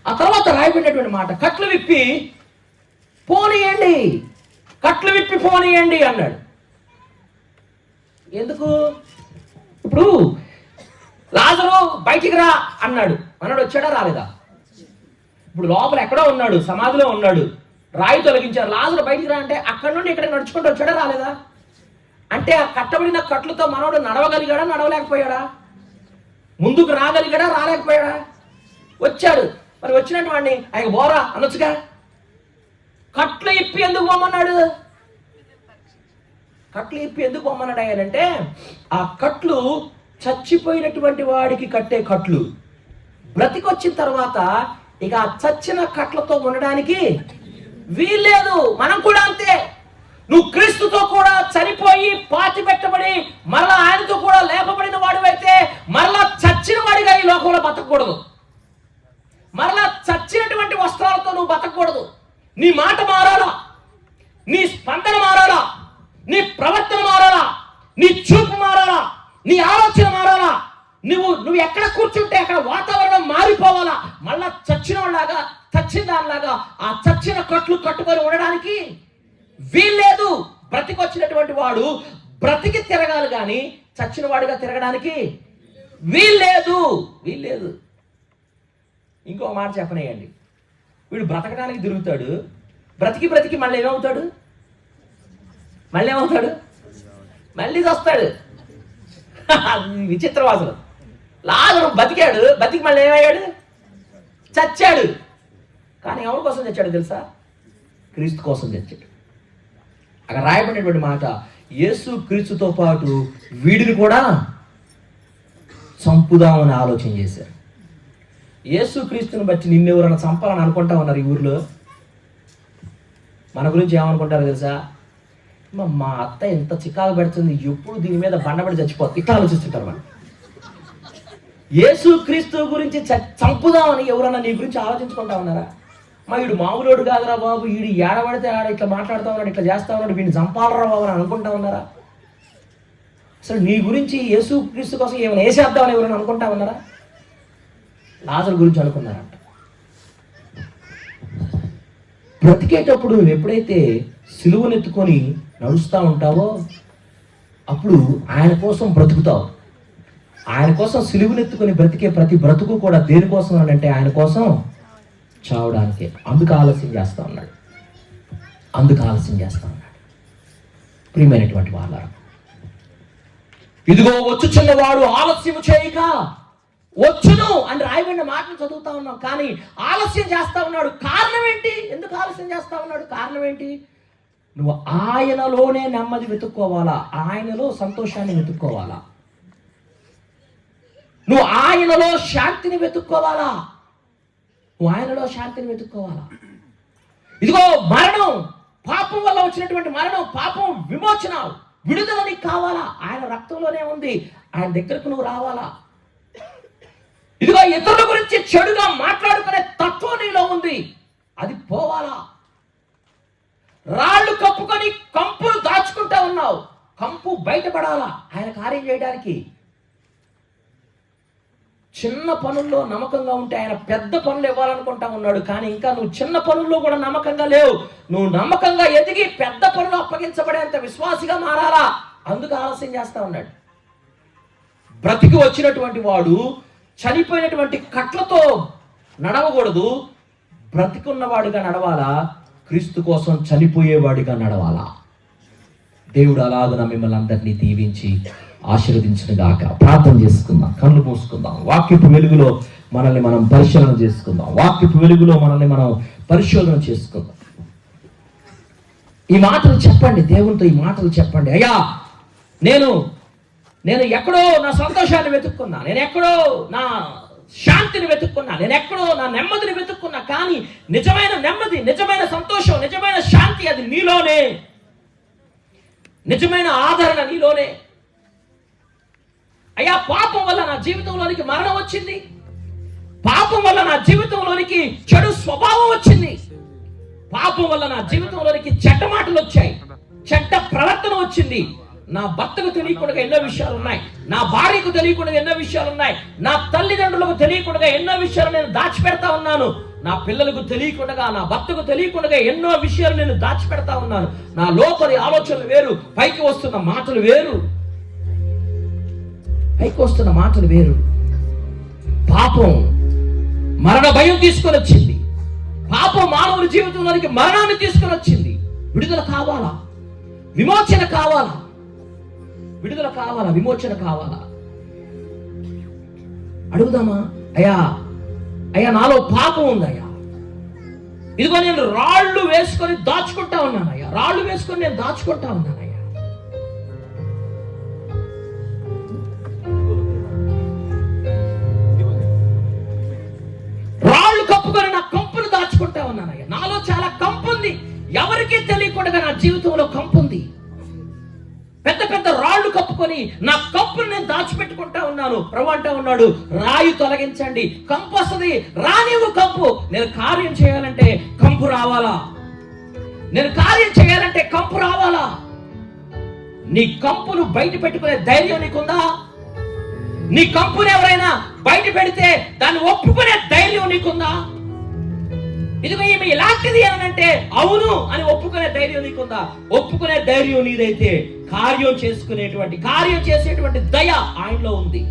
ఆ తర్వాత రాయబడినటువంటి మాట, కట్లు విప్పి పోనీయండి అన్నాడు. ఎందుకు? ఇప్పుడు లాజరు బయటికి రా అన్నాడు, వచ్చాడా రాలేదా? ఇప్పుడు లోపల ఎక్కడో ఉన్నాడు, సమాధిలో ఉన్నాడు, రాయి తొలగించారు, లాజరు బయటికి రా అంటే అక్కడి నుండి ఇక్కడ నడుచుకుంటూ వచ్చాడా రాలేదా? అంటే ఆ కట్టబడిన కట్లతో మనోడు నడవగలిగాడా, నడవలేకపోయాడా? ముందుకు రాగలిగాడా, రాలేకపోయాడా? వచ్చాడు. మరి వచ్చినట్టు వాడిని ఆయన బోరా అనొచ్చుగా. కట్లు ఇప్పి ఎందుకు పొమ్మన్నాడు ఆయనంటే, ఆ కట్లు చచ్చిపోయినటువంటి వాడికి కట్టే కట్లు. బ్రతికొచ్చిన తర్వాత ఇక ఆ చచ్చిన కట్లతో ఉండడానికి వీల్లేదు. మనం కూడా అంతే. నువ్వు క్రీస్తుతో కూడా చనిపోయి పాతి పెట్టబడి మరలా ఆయనతో కూడా లేపబడిన వాడివైతే మరలా చచ్చిన వాడిగా ఈ లోకంలో బతకూడదు. మరలా చచ్చినటువంటి వస్త్రాలతో నువ్వు బతకూడదు. నీ మాట మారాలా, నీ స్పందన మారాలా, నీ ప్రవర్తన మారాలా, నీ చూపు మారాలా, నీ ఆలోచన మారాలా. నువ్వు ఎక్కడ కూర్చుంటే అక్కడ వాతావరణం మారిపోవాలా. మళ్ళా చచ్చిన దానిలాగా ఆ చచ్చిన కట్లు కట్టుకొని ఉండడానికి వీల్లేదు. బ్రతికొచ్చినటువంటి వాడు బ్రతికి తిరగాలి కానీ చచ్చిన వాడిగా తిరగడానికి వీల్లేదు. ఇంకో మాట చెప్పనేయండి, వీడు బ్రతకడానికి తిరుగుతాడు, బ్రతికి మళ్ళీ ఏమవుతాడు, మళ్ళీ వస్తాడు. విచిత్రవాసులు. లాజరు బతికి మళ్ళీ ఏమయ్యాడు, చచ్చాడు. కానీ ఎవరి కోసం చచ్చాడు తెలుసా? క్రీస్తు కోసం చచ్చాడు. అక్కడ రాయబడినటువంటి మాట, యేసు క్రీస్తుతో పాటు వీడిని కూడా చంపుదామని ఆలోచన చేశారు. యేసు క్రీస్తుని బట్టి నిన్నెవరన్నా చంపాలని అనుకుంటా ఉన్నారు ఈ ఊర్లో. మన గురించి ఏమనుకుంటారో తెలుసా? మా అత్త ఎంత చికాకు పెడుతుంది, ఎప్పుడు దీని మీద బండబడి చచ్చిపోతుంది, ఇట్లా ఆలోచిస్తుంటారు. మనం యేసు క్రీస్తు గురించి చంపుదామని ఎవరన్నా నీ గురించి ఆలోచించుకుంటా ఉన్నారా? వీడు మామూలుడు కాదురా బాబు, వీడు ఏడబడితే ఆడ ఇట్లా మాట్లాడుతూ ఉన్నాడు, ఇట్లా చేస్తా ఉన్నాడు, వీడిని చంపాలరా బాబు అని అనుకుంటా ఉన్నారా? అసలు నీ గురించి యేసు క్రీస్తు కోసం ఏమైనా వేసేద్దామని ఎవరైనా అనుకుంటా ఉన్నారా? లాజరు గురించి అనుకున్నారంట. బ్రతికేటప్పుడు నువ్వు ఎప్పుడైతే సిలువనెత్తుకొని నడుస్తూ ఉంటావో అప్పుడు ఆయన కోసం బ్రతుకుతావు. ఆయన కోసం సిలువనెత్తుకొని బ్రతికే ప్రతి బ్రతుకు కూడా దేనికోసం అంటే ఆయన కోసం చావడానికే. అందుకు ఆలస్యం చేస్తా ఉన్నాడు. ప్రియమైనటువంటి వాళ్ళారా, ఇదిగో వచ్చుచున్నవాడు ఆలస్యం చేయక వచ్చును అని రాయబడిన మాటలు చదువుతా ఉన్నాం, కానీ ఆలస్యం చేస్తా ఉన్నాడు. కారణం ఏంటి? ఎందుకు ఆలస్యం చేస్తా ఉన్నాడు? కారణం ఏంటి? నువ్వు ఆయనలోనే నెమ్మది వెతుక్కోవాలా, ఆయనలో సంతోషాన్ని వెతుక్కోవాలా, నువ్వు ఆయనలో శాంతిని వెతుక్కోవాలా, నువ్వు ఆయనలో శాంతిని వెతుక్కోవాలా. ఇదిగో మరణం, పాపం వల్ల వచ్చినటువంటి మరణం, పాపం విమోచన, విడుదల నీకు కావాలా, ఆయన రక్తంలోనే ఉంది. ఆయన దగ్గరకు నువ్వు రావాలా. ఇదిగో ఇతరుల గురించి చెడుగా మాట్లాడుకునే తత్వం నీలో ఉంది, అది పోవాలా. రాళ్ళు కప్పుకొని కంపును దాచుకుంటా ఉన్నావు, కంపు బయటపడాలా ఆయన కార్యం చేయడానికి. చిన్న పనుల్లో నమ్మకంగా ఉంటే ఆయన పెద్ద పనులు ఇవ్వాలనుకుంటా ఉన్నాడు, కానీ ఇంకా నువ్వు చిన్న పనుల్లో కూడా నమ్మకంగా లేవు. నువ్వు నమ్మకంగా ఎదిగి పెద్ద పనులు అప్పగించబడేంత విశ్వాసిగా మారాలా, అందుకు ఆలస్యం చేస్తా ఉన్నాడు. బ్రతికి వచ్చినటువంటి వాడు చనిపోయినటువంటి కట్లతో నడవకూడదు, బ్రతికున్నవాడిగా నడవాలా, క్రీస్తు కోసం చనిపోయేవాడిగా నడవాలా. దేవుడు అలాగున మిమ్మల్ని అందరినీ దీవించి ఆశీర్వదించిన గాక. ప్రార్థన చేసుకుందాం, కళ్ళు మూసుకుందాం, వాక్యపు వెలుగులో మనల్ని మనం పరిశోధన చేసుకుందాం, వాక్యపు వెలుగులో మనల్ని మనం పరిశోధన చేసుకుందాం. ఈ మాటలు చెప్పండి, దేవునితో ఈ మాటలు చెప్పండి. అయ్యా, నేను ఎక్కడో నా సంతోషాన్ని వెతుక్కున్నా, నేను ఎక్కడో నా శాంతిని వెతుక్కున్నా, నేను ఎక్కడో నా నెమ్మదిని వెతుక్కున్నా, కానీ నిజమైన నెమ్మది, నిజమైన సంతోషం, నిజమైన శాంతి అది నీలోనే, నిజమైన ఆదరణ నీలోనే. అయ్యా, పాపం వల్ల నా జీవితంలోనికి మరణం వచ్చింది, పాపం వల్ల నా జీవితంలోనికి చెడు స్వభావం వచ్చింది, పాపం వల్ల నా జీవితంలోనికి చెడ్డ మాటలు వచ్చాయి, చెడ్డ ప్రవర్తన వచ్చింది. నా భర్తకు తెలియకుండా ఎన్నో విషయాలు ఉన్నాయి, నా భార్యకు తెలియకుండా ఎన్నో విషయాలు ఉన్నాయి, నా తల్లిదండ్రులకు తెలియకుండా ఎన్నో విషయాలు నేను దాచిపెడతా ఉన్నాను, నా పిల్లలకు తెలియకుండా, నా భర్తకు తెలియకుండా ఎన్నో విషయాలు నేను దాచిపెడతా ఉన్నాను. నా లోపలి ఆలోచనలు వేరు, పైకి వస్తున్న మాటలు వేరు, పైకి వస్తున్న మాటలు వేరు. పాపం మరణ భయం తీసుకొని వచ్చింది, పాపం మానవుని జీవితంలోనికి మరణాన్ని తీసుకొని వచ్చింది. విడుదల కావాలా, విమోచన కావాలా, విడుదల కావాలా, విమోచన కావాలా. అడుగుదామా? అయ్యా నాలో పాపం ఉందయ్యా, ఇదిగో నేను రాళ్ళు వేసుకొని దాచుకుంటా ఉన్నానయ్యా, రాళ్ళు వేసుకొని నేను దాచుకుంటా ఉన్నానయ్యా. రాళ్ళు కప్పుకొని నా కంపును దాచుకుంటా ఉన్నానయ్యా. నాలో చాలా కంపు ఉంది, ఎవరికీ తెలియకుండా నా జీవితంలో కంపు ఉంది. పెద్ద పెద్ద రాళ్ళు కప్పుకొని నా కంపును నేను దాచిపెట్టుకుంటా ఉన్నాను. ప్రభు అంటా ఉన్నాడు, రాయి తొలగించండి, కంపు వస్తుంది, రానివ్వు కంపు. నేను కార్యం చేయాలంటే కంపు రావాలా, నేను కార్యం చేయాలంటే కంపు రావాలా. నీ కంపును బయట పెట్టుకునే ధైర్యం నీకుందా? నీ కంపును ఎవరైనా బయట పెడితే దాన్ని ఒప్పుకునే ధైర్యం నీకుందా? ఇదిగో ఈమె ఇలాంటిది అని అంటే అవును అని ఒప్పుకునే ధైర్యం నీకుందా? ఒప్పుకునే ధైర్యం నీదైతే కార్యం చేసేటువంటి దయ ఆయనలో ఉంది.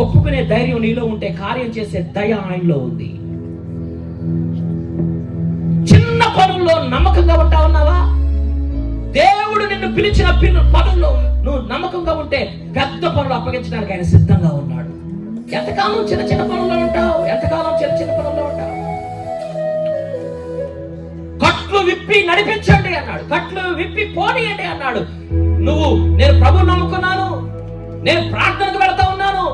ఒప్పుకునే ధైర్యం నీలో ఉంటే కార్యం చేసే దయ ఆయనలో ఉంది. చిన్న పనుల్లో నమ్మకంగా ఉంటా ఉన్నావా? దేవుడు నిన్ను పిలిచిన పనుల్లో నువ్వు నమ్మకంగా ఉంటే పెద్ద పనులు అప్పగించడానికి ఆయన సిద్ధంగా ఉన్నాడు. ఎంతకాలం చిన్న చిన్న పనుల్లో ఉంటావు? ఎంతకాలం చిన్న చిన్న పనుల్లో ఉంటావు? కట్లు విప్పి నడిపించండి అన్నాడు, కట్లు విప్పి పోనీయండి అన్నాడు. నేను ప్రభువు నమ్ముకున్నాను, నేను ప్రార్థనకు వెళ్తా ఉన్నాను,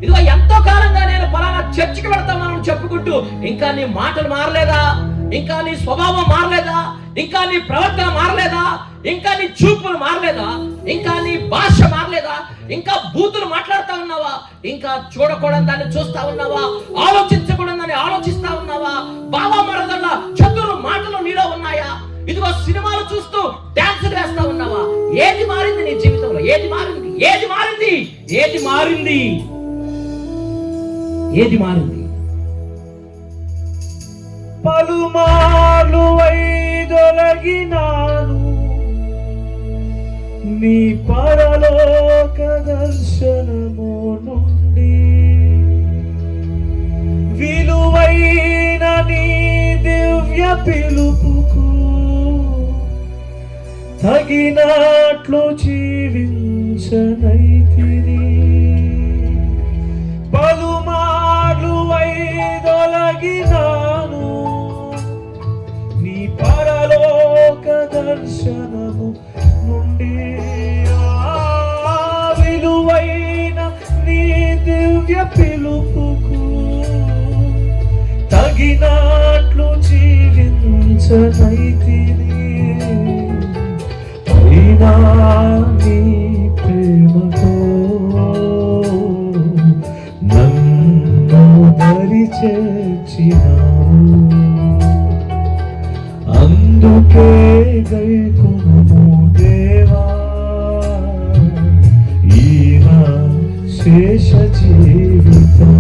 ఇదిగో ఎంతో కాలంగా నేను పలానా చర్చికి వెళ్తా ఉన్నాను చెప్పుకుంటూ ఇంకా నీ మాటలు మారలేదా? ఇంకా నీ స్వభావం మారలేదా? ఇంకా నీ ప్రవర్తన మారలేదా? ఇంకా నీ చూపులు మారలేదా? ఇంకా నీ భాష మారలేదా? ఇంకా బూతులు మాట్లాడుతా ఉన్నావా? ఇంకా చూడకూడని దాన్ని చూస్తా ఉన్నావా? ఆలోచించకూడని దాన్ని ఆలోచిస్తా ఉన్నావా? బాబా మరదల్ల చతురు మాటలు నీలో ఉన్నాయా? ఇదిగో సినిమాలు చూస్తూ డాన్సులు వేస్తా ఉన్నావా? ఏది మారింది నీ జీవితంలో? ఏది మారింది? ఏది మారింది? ఏది మారింది? ఏది మారింది? పలుమార్లు వైదొలగినాను నీ పరలోక దర్శనము నుండి, విలువైన నీ దివ్య పిలుపుకు తగినట్లు జీవించనైతిని. తగినాను నీ పరలోక దర్శనము నుండి. విలువైన నీ దివ్య పిలుపుకు తగినట్లు జీవించనైతిని. అయినా నీ ప్రేమతో నన్ను దరి చేర్చినావు. అందుకే గైకొనుము దేవా ఈన శేష జీవితం.